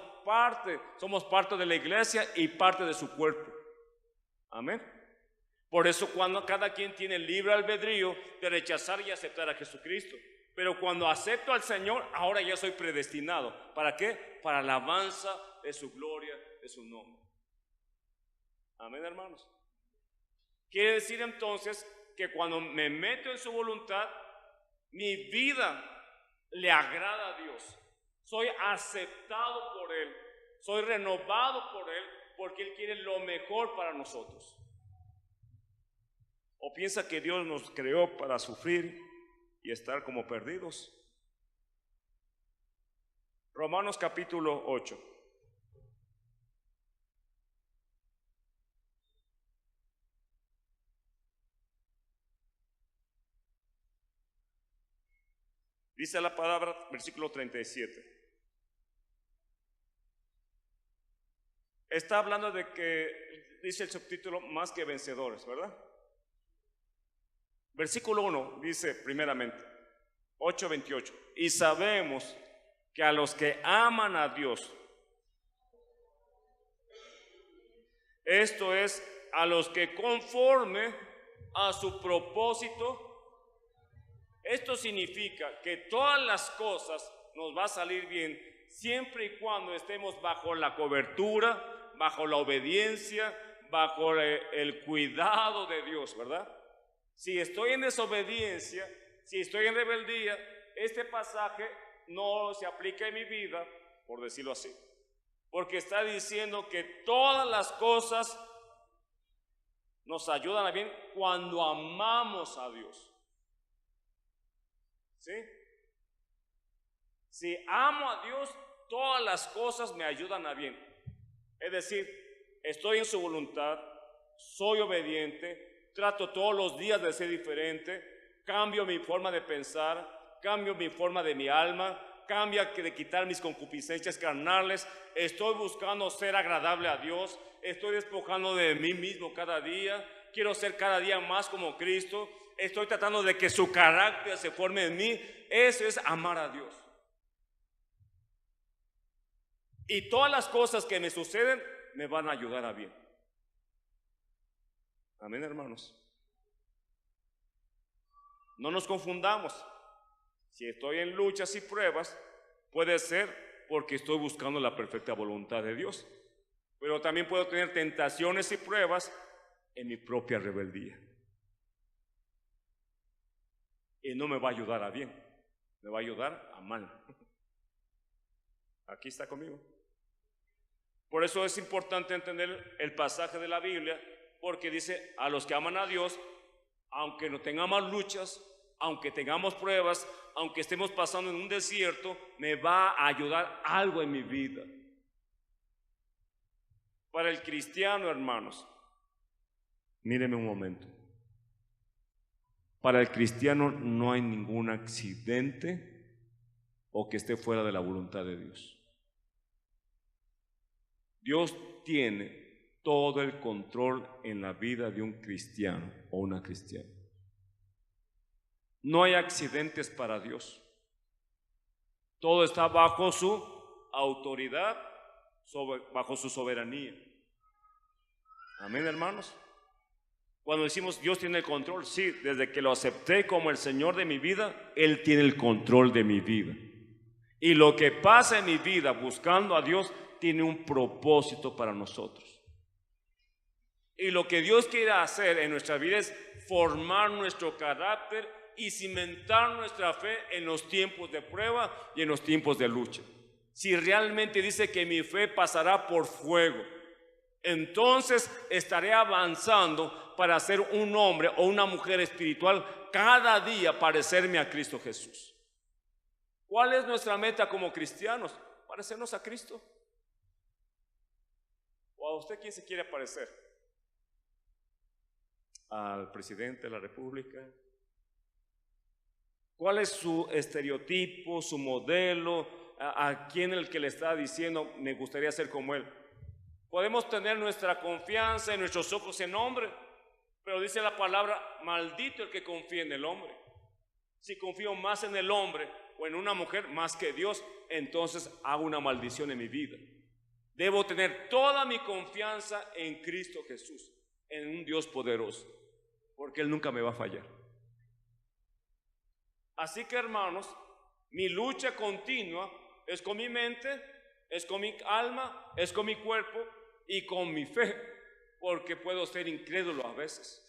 somos parte de la iglesia y parte de su cuerpo. Amén. Por eso cuando cada quien tiene libre albedrío de rechazar y aceptar a Jesucristo. Pero cuando acepto al Señor, ahora ya soy predestinado. ¿Para qué? Para la alabanza de su gloria, de su nombre. Amén, hermanos. Quiere decir entonces que cuando me meto en su voluntad, mi vida le agrada a Dios. Soy aceptado por Él, soy renovado por Él, porque Él quiere lo mejor para nosotros. ¿O piensa que Dios nos creó para sufrir y estar como perdidos. Romanos capítulo 8. Dice la palabra, versículo 37. Está hablando de que, dice el subtítulo, más que vencedores, ¿verdad? Versículo 1 dice primeramente, 8:28, y sabemos que a los que aman a Dios, esto es, a los que conforme a su propósito, esto significa que todas las cosas nos va a salir bien siempre y cuando estemos bajo la cobertura, bajo la obediencia, bajo el cuidado de Dios, ¿verdad? Si estoy en desobediencia, si estoy en rebeldía, este pasaje no se aplica en mi vida, por decirlo así, porque está diciendo que todas las cosas nos ayudan a bien cuando amamos a Dios. ¿Sí? Si amo a Dios, todas las cosas me ayudan a bien. Es decir, estoy en su voluntad, soy obediente, trato todos los días de ser diferente, cambio mi forma de pensar, cambio mi forma de mi alma, cambio de quitar mis concupiscencias carnales, estoy buscando ser agradable a Dios, estoy despojando de mí mismo cada día, quiero ser cada día más como Cristo, estoy tratando de que su carácter se forme en mí. Eso es amar a Dios. Y todas las cosas que me suceden me van a ayudar a bien. Amén, hermanos. No nos confundamos. Si estoy en luchas y pruebas, puede ser porque estoy buscando la perfecta voluntad de Dios. Pero también puedo tener tentaciones y pruebas en mi propia rebeldía. Y no me va a ayudar a bien, me va a ayudar a mal. Aquí está conmigo. Por eso es importante entender el pasaje de la Biblia, porque dice, a los que aman a Dios, aunque no tengamos luchas, aunque tengamos pruebas, aunque estemos pasando en un desierto, me va a ayudar algo en mi vida. Para el cristiano, hermanos, mírenme un momento. Para el cristiano no hay ningún accidente o que esté fuera de la voluntad de Dios. Dios tiene todo el control en la vida de un cristiano o una cristiana. No hay accidentes para Dios. Todo está bajo su autoridad, bajo su soberanía. Amén, hermanos. Cuando decimos Dios tiene el control, sí, desde que lo acepté como el Señor de mi vida, Él tiene el control de mi vida. Y lo que pasa en mi vida buscando a Dios tiene un propósito para nosotros. Y lo que Dios quiere hacer en nuestra vida es formar nuestro carácter y cimentar nuestra fe en los tiempos de prueba y en los tiempos de lucha. Si realmente dice que mi fe pasará por fuego, entonces estaré avanzando para ser un hombre o una mujer espiritual cada día, parecerme a Cristo Jesús. ¿Cuál es nuestra meta como cristianos? Parecernos a Cristo. ¿O a usted quién se quiere parecer? ¿Al presidente de la República? ¿Cuál es su estereotipo, su modelo? ¿A quién el que le está diciendo me gustaría ser como él? Podemos tener nuestra confianza en nuestros ojos en hombre, pero dice la palabra, maldito el que confía en el hombre. Si confío más en el hombre o en una mujer más que Dios, entonces hago una maldición en mi vida. Debo tener toda mi confianza en Cristo Jesús, en un Dios poderoso, porque Él nunca me va a fallar. Así que, hermanos, mi lucha continua es con mi mente, es con mi alma, es con mi cuerpo y con mi fe, porque puedo ser incrédulo a veces.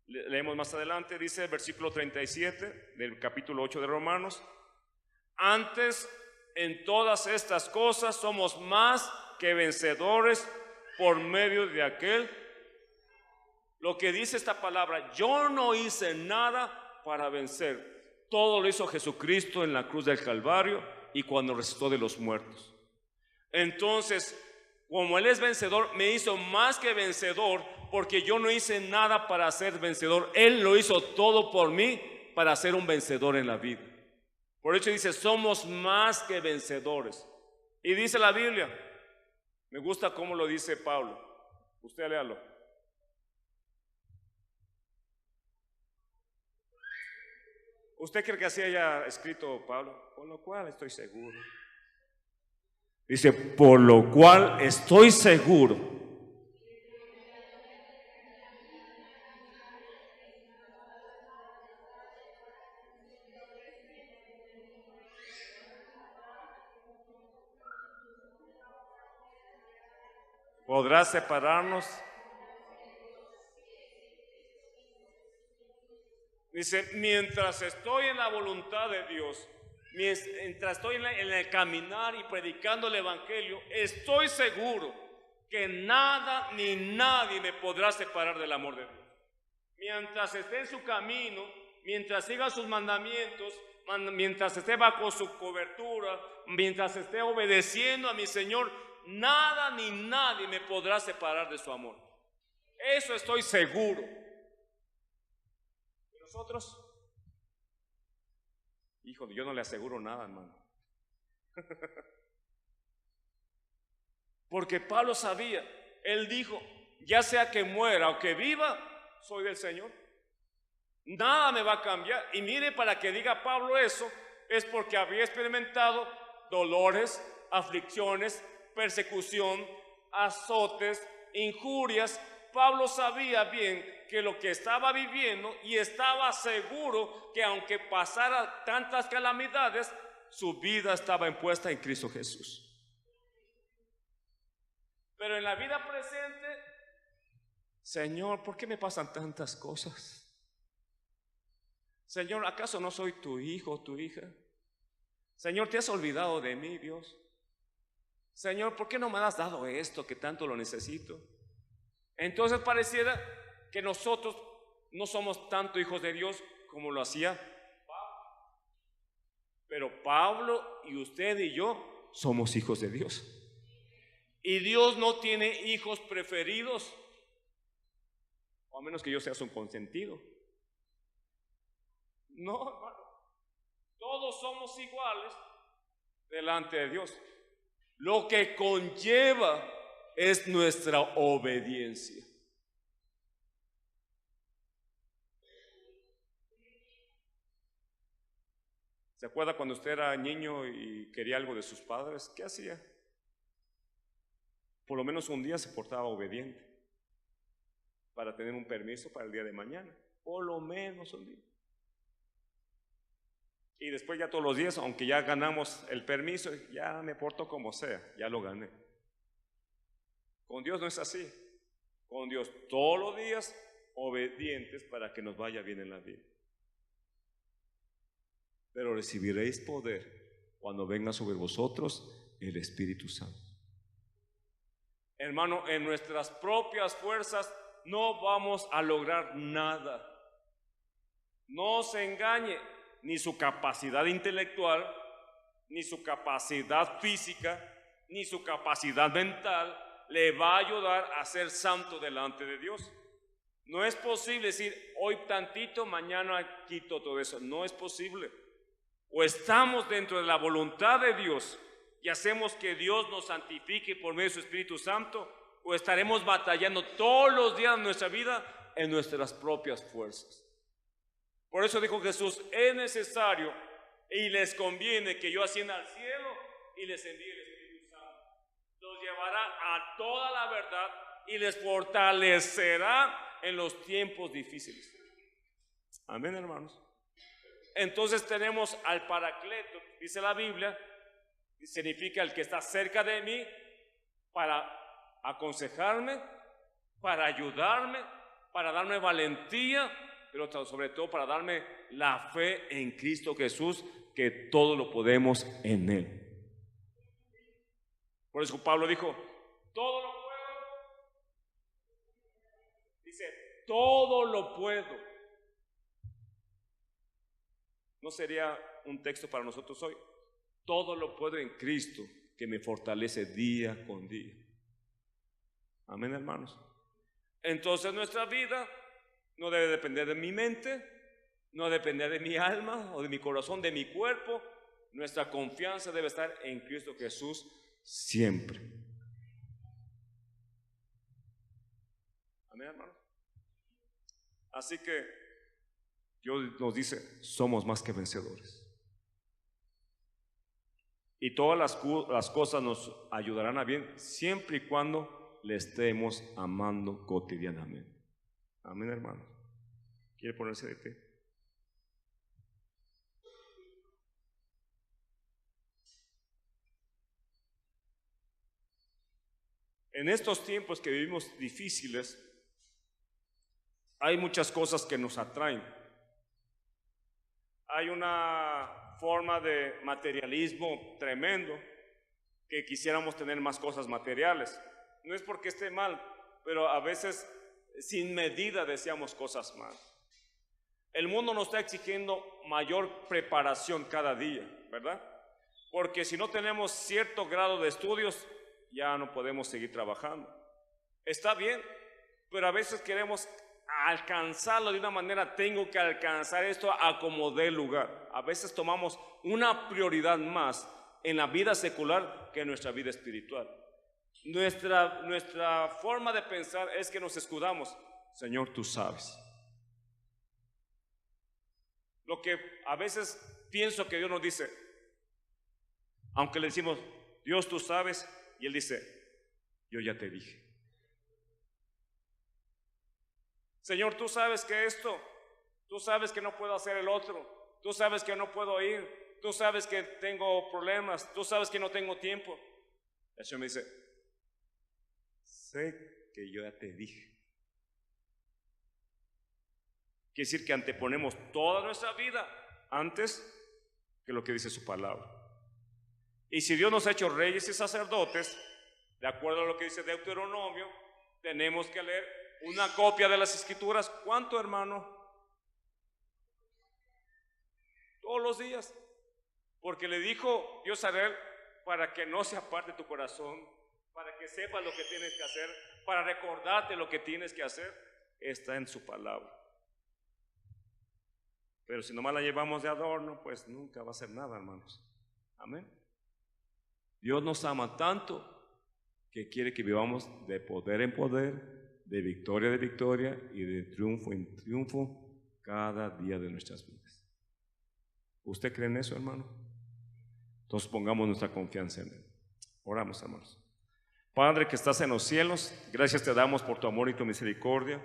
Leemos más adelante, dice el versículo 37 del capítulo 8 de Romanos: antes, en todas estas cosas somos más que vencedores por medio de aquel. Lo que dice esta palabra, yo no hice nada para vencer. Todo lo hizo Jesucristo en la cruz del Calvario y cuando resucitó de los muertos. Entonces, como Él es vencedor, me hizo más que vencedor, porque yo no hice nada para ser vencedor. Él lo hizo todo por mí para ser un vencedor en la vida. Por eso dice, somos más que vencedores. Y dice la Biblia, me gusta cómo lo dice Pablo. Usted léalo. ¿Usted cree que así haya escrito Pablo? Por lo cual estoy seguro. Dice, por lo cual estoy seguro. ¿Podrá separarnos? Dice, mientras estoy en la voluntad de Dios, mientras estoy en el caminar y predicando el Evangelio, estoy seguro que nada ni nadie me podrá separar del amor de Dios. Mientras esté en su camino, mientras siga sus mandamientos, mientras esté bajo su cobertura, mientras esté obedeciendo a mi Señor, nada ni nadie me podrá separar de su amor. Eso estoy seguro. ¿Y nosotros? Híjole, yo no le aseguro nada, hermano. Porque Pablo sabía, él dijo, ya sea que muera o que viva, soy del Señor. Nada me va a cambiar. Y mire, para que diga Pablo eso, es porque había experimentado dolores, aflicciones, persecución, azotes, injurias. Pablo sabía bien que lo que estaba viviendo y estaba seguro que aunque pasara tantas calamidades, su vida estaba impuesta en Cristo Jesús. Pero en la vida presente, Señor, ¿por qué me pasan tantas cosas? Señor, ¿acaso no soy tu hijo o tu hija? Señor, ¿te has olvidado de mí, Dios? Señor, ¿por qué no me has dado esto que tanto lo necesito? Entonces pareciera que nosotros no somos tanto hijos de Dios como lo hacía Pablo. Pero Pablo y usted y yo somos hijos de Dios. Y Dios no tiene hijos preferidos, o a menos que yo sea su consentido. No, hermano. Todos somos iguales delante de Dios. Lo que conlleva es nuestra obediencia. ¿Se acuerda cuando usted era niño y quería algo de sus padres? ¿Qué hacía? Por lo menos un día se portaba obediente para tener un permiso para el día de mañana. Por lo menos un día. Y después ya todos los días, aunque ya ganamos el permiso, ya me porto como sea, ya lo gané. Con Dios no es así. Con Dios todos los días obedientes para que nos vaya bien en la vida. Pero recibiréis poder cuando venga sobre vosotros el Espíritu Santo. Hermano, en nuestras propias fuerzas no vamos a lograr nada. No se engañe. Ni su capacidad intelectual, ni su capacidad física, ni su capacidad mental le va a ayudar a ser santo delante de Dios. No es posible decir, hoy tantito, mañana quito todo eso. No es posible. O estamos dentro de la voluntad de Dios y hacemos que Dios nos santifique por medio de su Espíritu Santo, o estaremos batallando todos los días de nuestra vida en nuestras propias fuerzas. Por eso dijo Jesús, es necesario y les conviene que yo ascienda al cielo y les envíe el Espíritu Santo. Los llevará a toda la verdad y les fortalecerá en los tiempos difíciles. Amén, hermanos. Entonces tenemos al Paracleto, dice la Biblia, significa el que está cerca de mí para aconsejarme, para ayudarme, para darme valentía, pero sobre todo para darme la fe en Cristo Jesús, que todo lo podemos en Él. Por eso Pablo dijo, todo lo puedo. Dice, todo lo puedo. ¿No sería un texto para nosotros hoy? Todo lo puedo en Cristo que me fortalece día con día. Amén, hermanos. Entonces nuestra vida no debe depender de mi mente, no depender de mi alma o de mi corazón, de mi cuerpo. Nuestra confianza debe estar en Cristo Jesús siempre. Amén, hermanos. Así que Dios nos dice, somos más que vencedores. Y todas las cosas nos ayudarán a bien siempre y cuando le estemos amando cotidianamente. Amén, hermano. ¿Quiere ponerse de pie? En estos tiempos que vivimos difíciles, hay muchas cosas que nos atraen. Hay una forma de materialismo tremendo, que quisiéramos tener más cosas materiales. No es porque esté mal, pero a veces sin medida deseamos cosas más. El mundo nos está exigiendo mayor preparación cada día, ¿verdad? Porque si no tenemos cierto grado de estudios, ya no podemos seguir trabajando. Está bien, pero a veces queremos alcanzarlo de una manera, tengo que alcanzar esto a como dé lugar. A veces tomamos una prioridad más en la vida secular que en nuestra vida espiritual. Nuestra forma de pensar es que nos escudamos, Señor, tú sabes. Lo que a veces pienso que Dios nos dice, aunque le decimos, Dios tú sabes, y Él dice, yo ya te dije. Señor, tú sabes que esto, tú sabes que no puedo hacer el otro, tú sabes que no puedo ir, tú sabes que tengo problemas, tú sabes que no tengo tiempo. El Señor me dice, sé que yo ya te dije. Quiere decir que anteponemos toda nuestra vida antes que lo que dice su palabra. Y si Dios nos ha hecho reyes y sacerdotes, de acuerdo a lo que dice Deuteronomio, tenemos que leer una copia de las Escrituras. ¿Cuánto, hermano? Todos los días. Porque le dijo Dios a Israel, para que no se aparte tu corazón, para que sepas lo que tienes que hacer, para recordarte lo que tienes que hacer, está en su palabra. Pero si nomás la llevamos de adorno, pues nunca va a ser nada, hermanos. Amén. Dios nos ama tanto que quiere que vivamos de poder en poder, de victoria y de triunfo en triunfo cada día de nuestras vidas. ¿Usted cree en eso, hermano? Entonces pongamos nuestra confianza en Él. Oramos, hermanos. Padre que estás en los cielos, gracias te damos por tu amor y tu misericordia.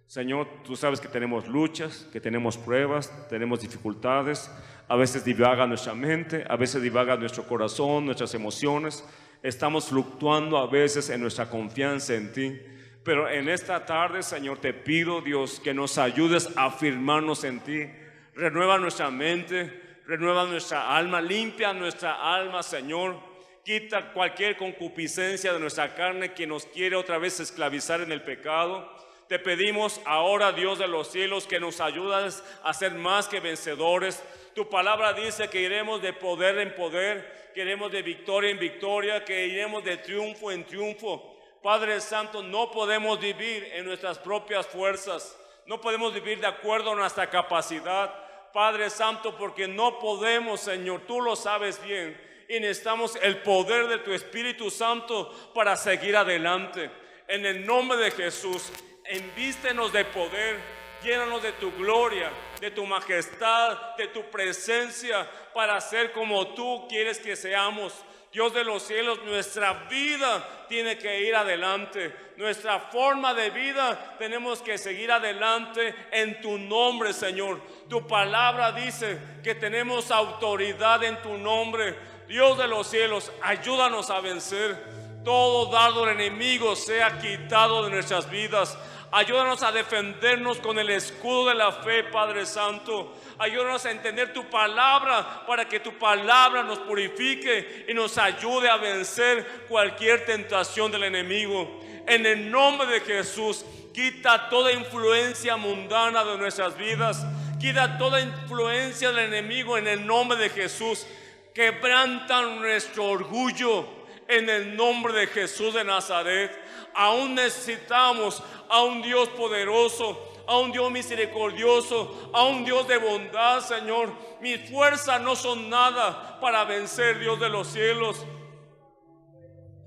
Señor, tú sabes que tenemos luchas, que tenemos pruebas, tenemos dificultades. A veces divaga nuestra mente, a veces divaga nuestro corazón, nuestras emociones. Estamos fluctuando a veces en nuestra confianza en ti. Pero en esta tarde, Señor, te pido, Dios, que nos ayudes a afirmarnos en ti. Renueva nuestra mente, renueva nuestra alma, limpia nuestra alma, Señor. Quita cualquier concupiscencia de nuestra carne que nos quiere otra vez esclavizar en el pecado. Te pedimos ahora, Dios de los cielos, que nos ayudes a ser más que vencedores. Tu palabra dice que iremos de poder en poder, que iremos de victoria en victoria, que iremos de triunfo en triunfo. Padre Santo, no podemos vivir en nuestras propias fuerzas, no podemos vivir de acuerdo a nuestra capacidad, Padre Santo, porque no podemos, Señor, tú lo sabes bien, y necesitamos el poder de tu Espíritu Santo para seguir adelante. En el nombre de Jesús, envístenos de poder, llénanos de tu gloria, de tu majestad, de tu presencia, para ser como tú quieres que seamos. Dios de los cielos, nuestra vida tiene que ir adelante. Nuestra forma de vida tenemos que seguir adelante en tu nombre, Señor. Tu palabra dice que tenemos autoridad en tu nombre. Dios de los cielos, ayúdanos a vencer. Todo dardo del enemigo sea quitado de nuestras vidas. Ayúdanos a defendernos con el escudo de la fe, Padre Santo. Ayúdanos a entender tu palabra para que tu palabra nos purifique y nos ayude a vencer cualquier tentación del enemigo. En el nombre de Jesús, quita toda influencia mundana de nuestras vidas. Quita toda influencia del enemigo en el nombre de Jesús. Quebranta nuestro orgullo en el nombre de Jesús de Nazaret. Aún necesitamos a un Dios poderoso, a un Dios misericordioso, a un Dios de bondad, Señor. Mis fuerzas no son nada para vencer, Dios de los cielos.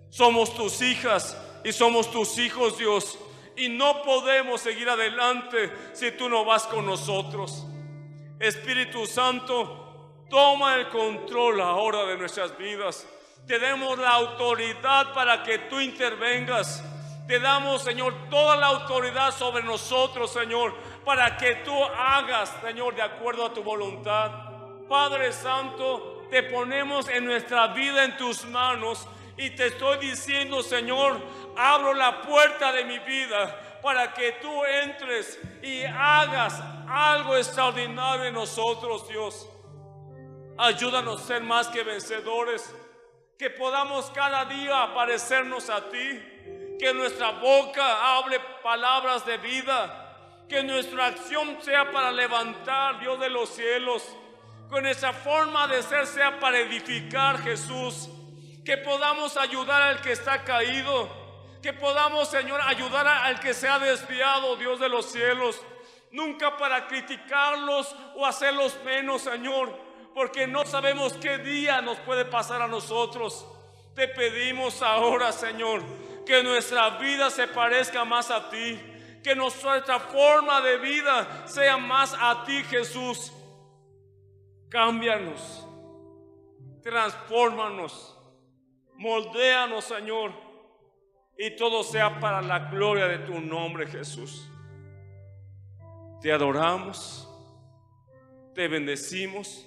Somos tus hijas y somos tus hijos, Dios. Y no podemos seguir adelante si tú no vas con nosotros. Espíritu Santo, toma el control ahora de nuestras vidas. Te damos la autoridad para que tú intervengas. Te damos, Señor, toda la autoridad sobre nosotros, Señor, para que tú hagas, Señor, de acuerdo a tu voluntad. Padre Santo, te ponemos en nuestra vida en tus manos y te estoy diciendo, Señor, abro la puerta de mi vida para que tú entres y hagas algo extraordinario en nosotros, Dios. Ayúdanos a ser más que vencedores, que podamos cada día parecernos a ti. Que nuestra boca hable palabras de vida. Que nuestra acción sea para levantar, Dios de los cielos. Que nuestra forma de ser sea para edificar, Jesús. Que podamos ayudar al que está caído. Que podamos, Señor, ayudar al que se ha desviado, Dios de los cielos. Nunca para criticarlos o hacerlos menos, Señor. Porque no sabemos qué día nos puede pasar a nosotros. Te pedimos ahora, Señor, que nuestra vida se parezca más a ti, que nuestra forma de vida sea más a ti, Jesús. Cámbianos, transfórmanos, moldéanos, Señor, y todo sea para la gloria de tu nombre, Jesús. Te adoramos, te bendecimos,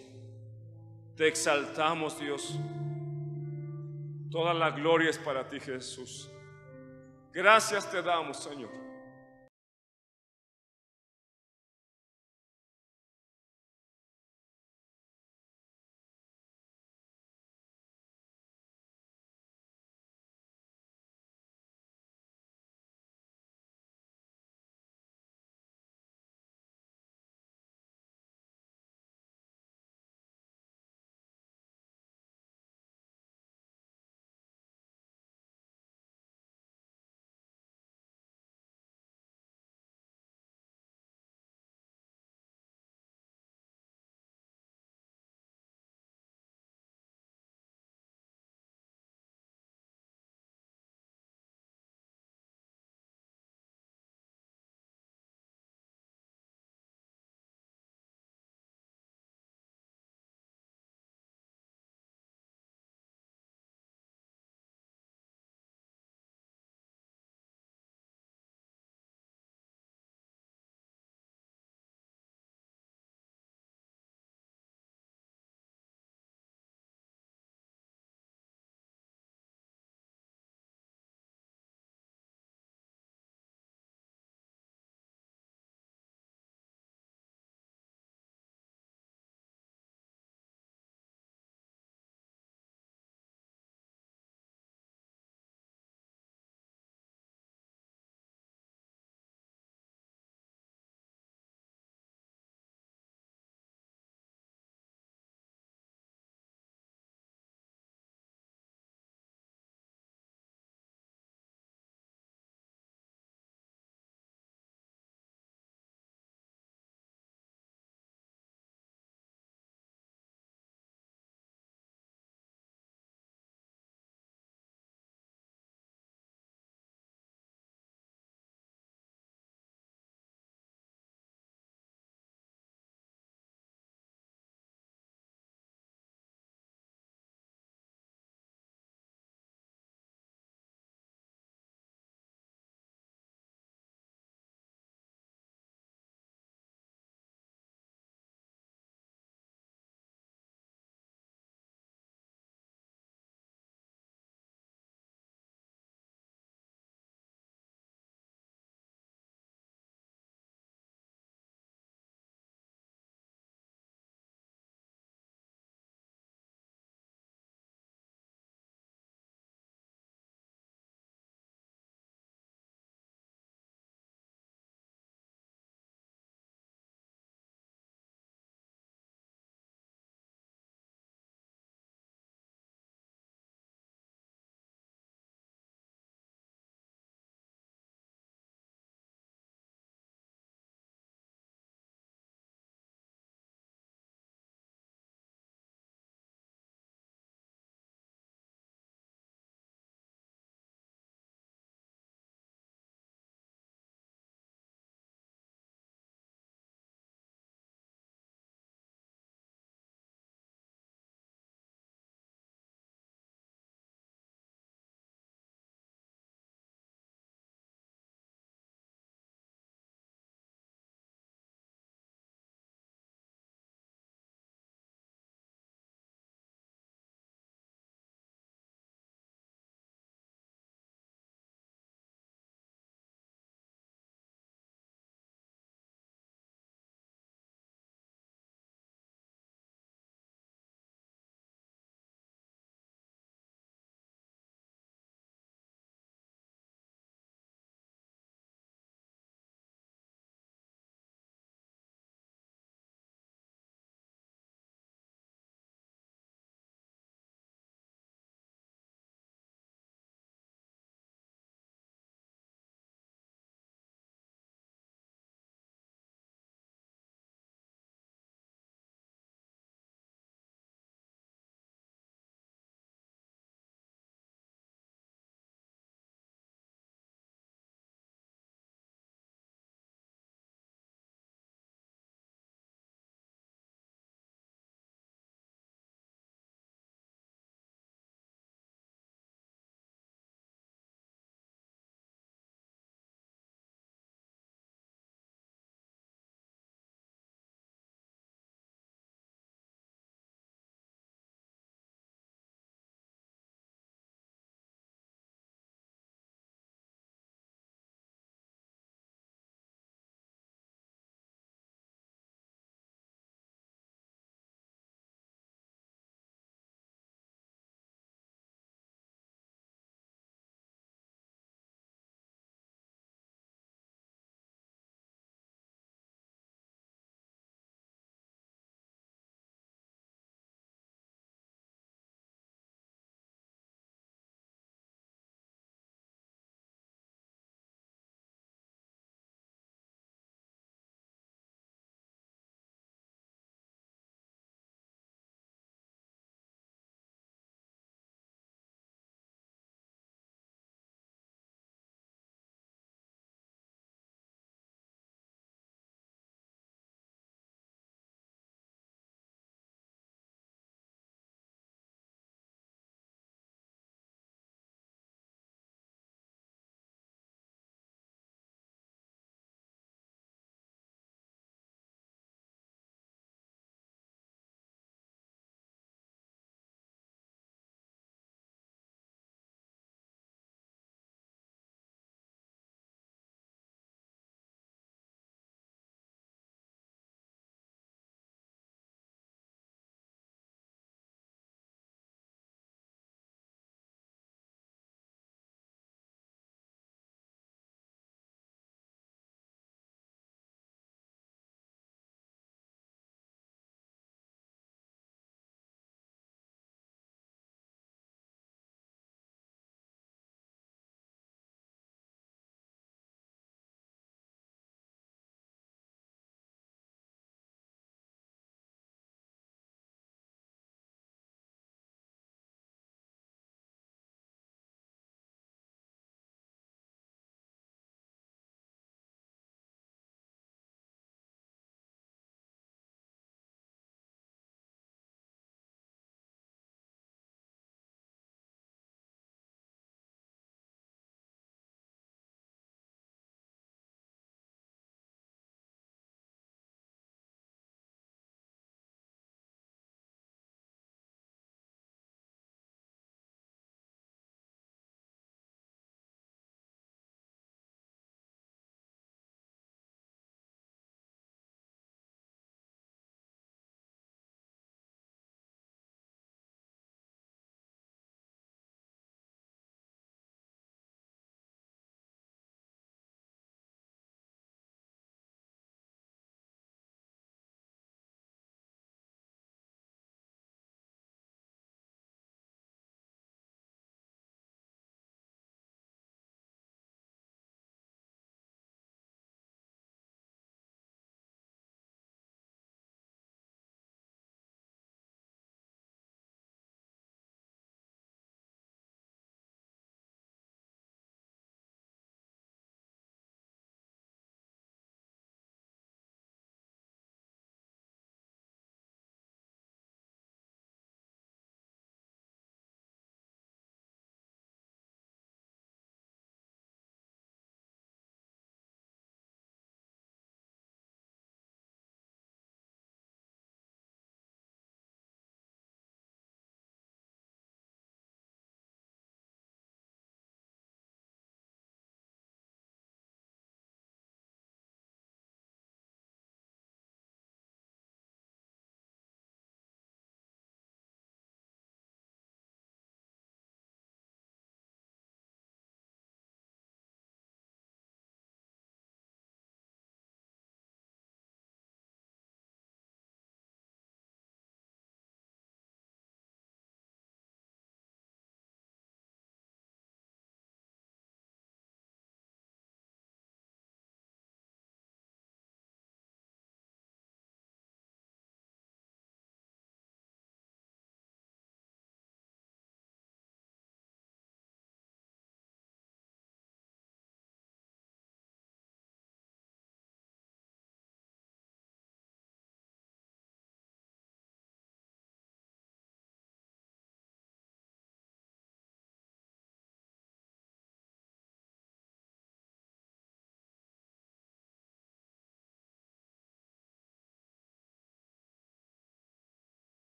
te exaltamos, Dios. Toda la gloria es para ti, Jesús. Gracias te damos, Señor.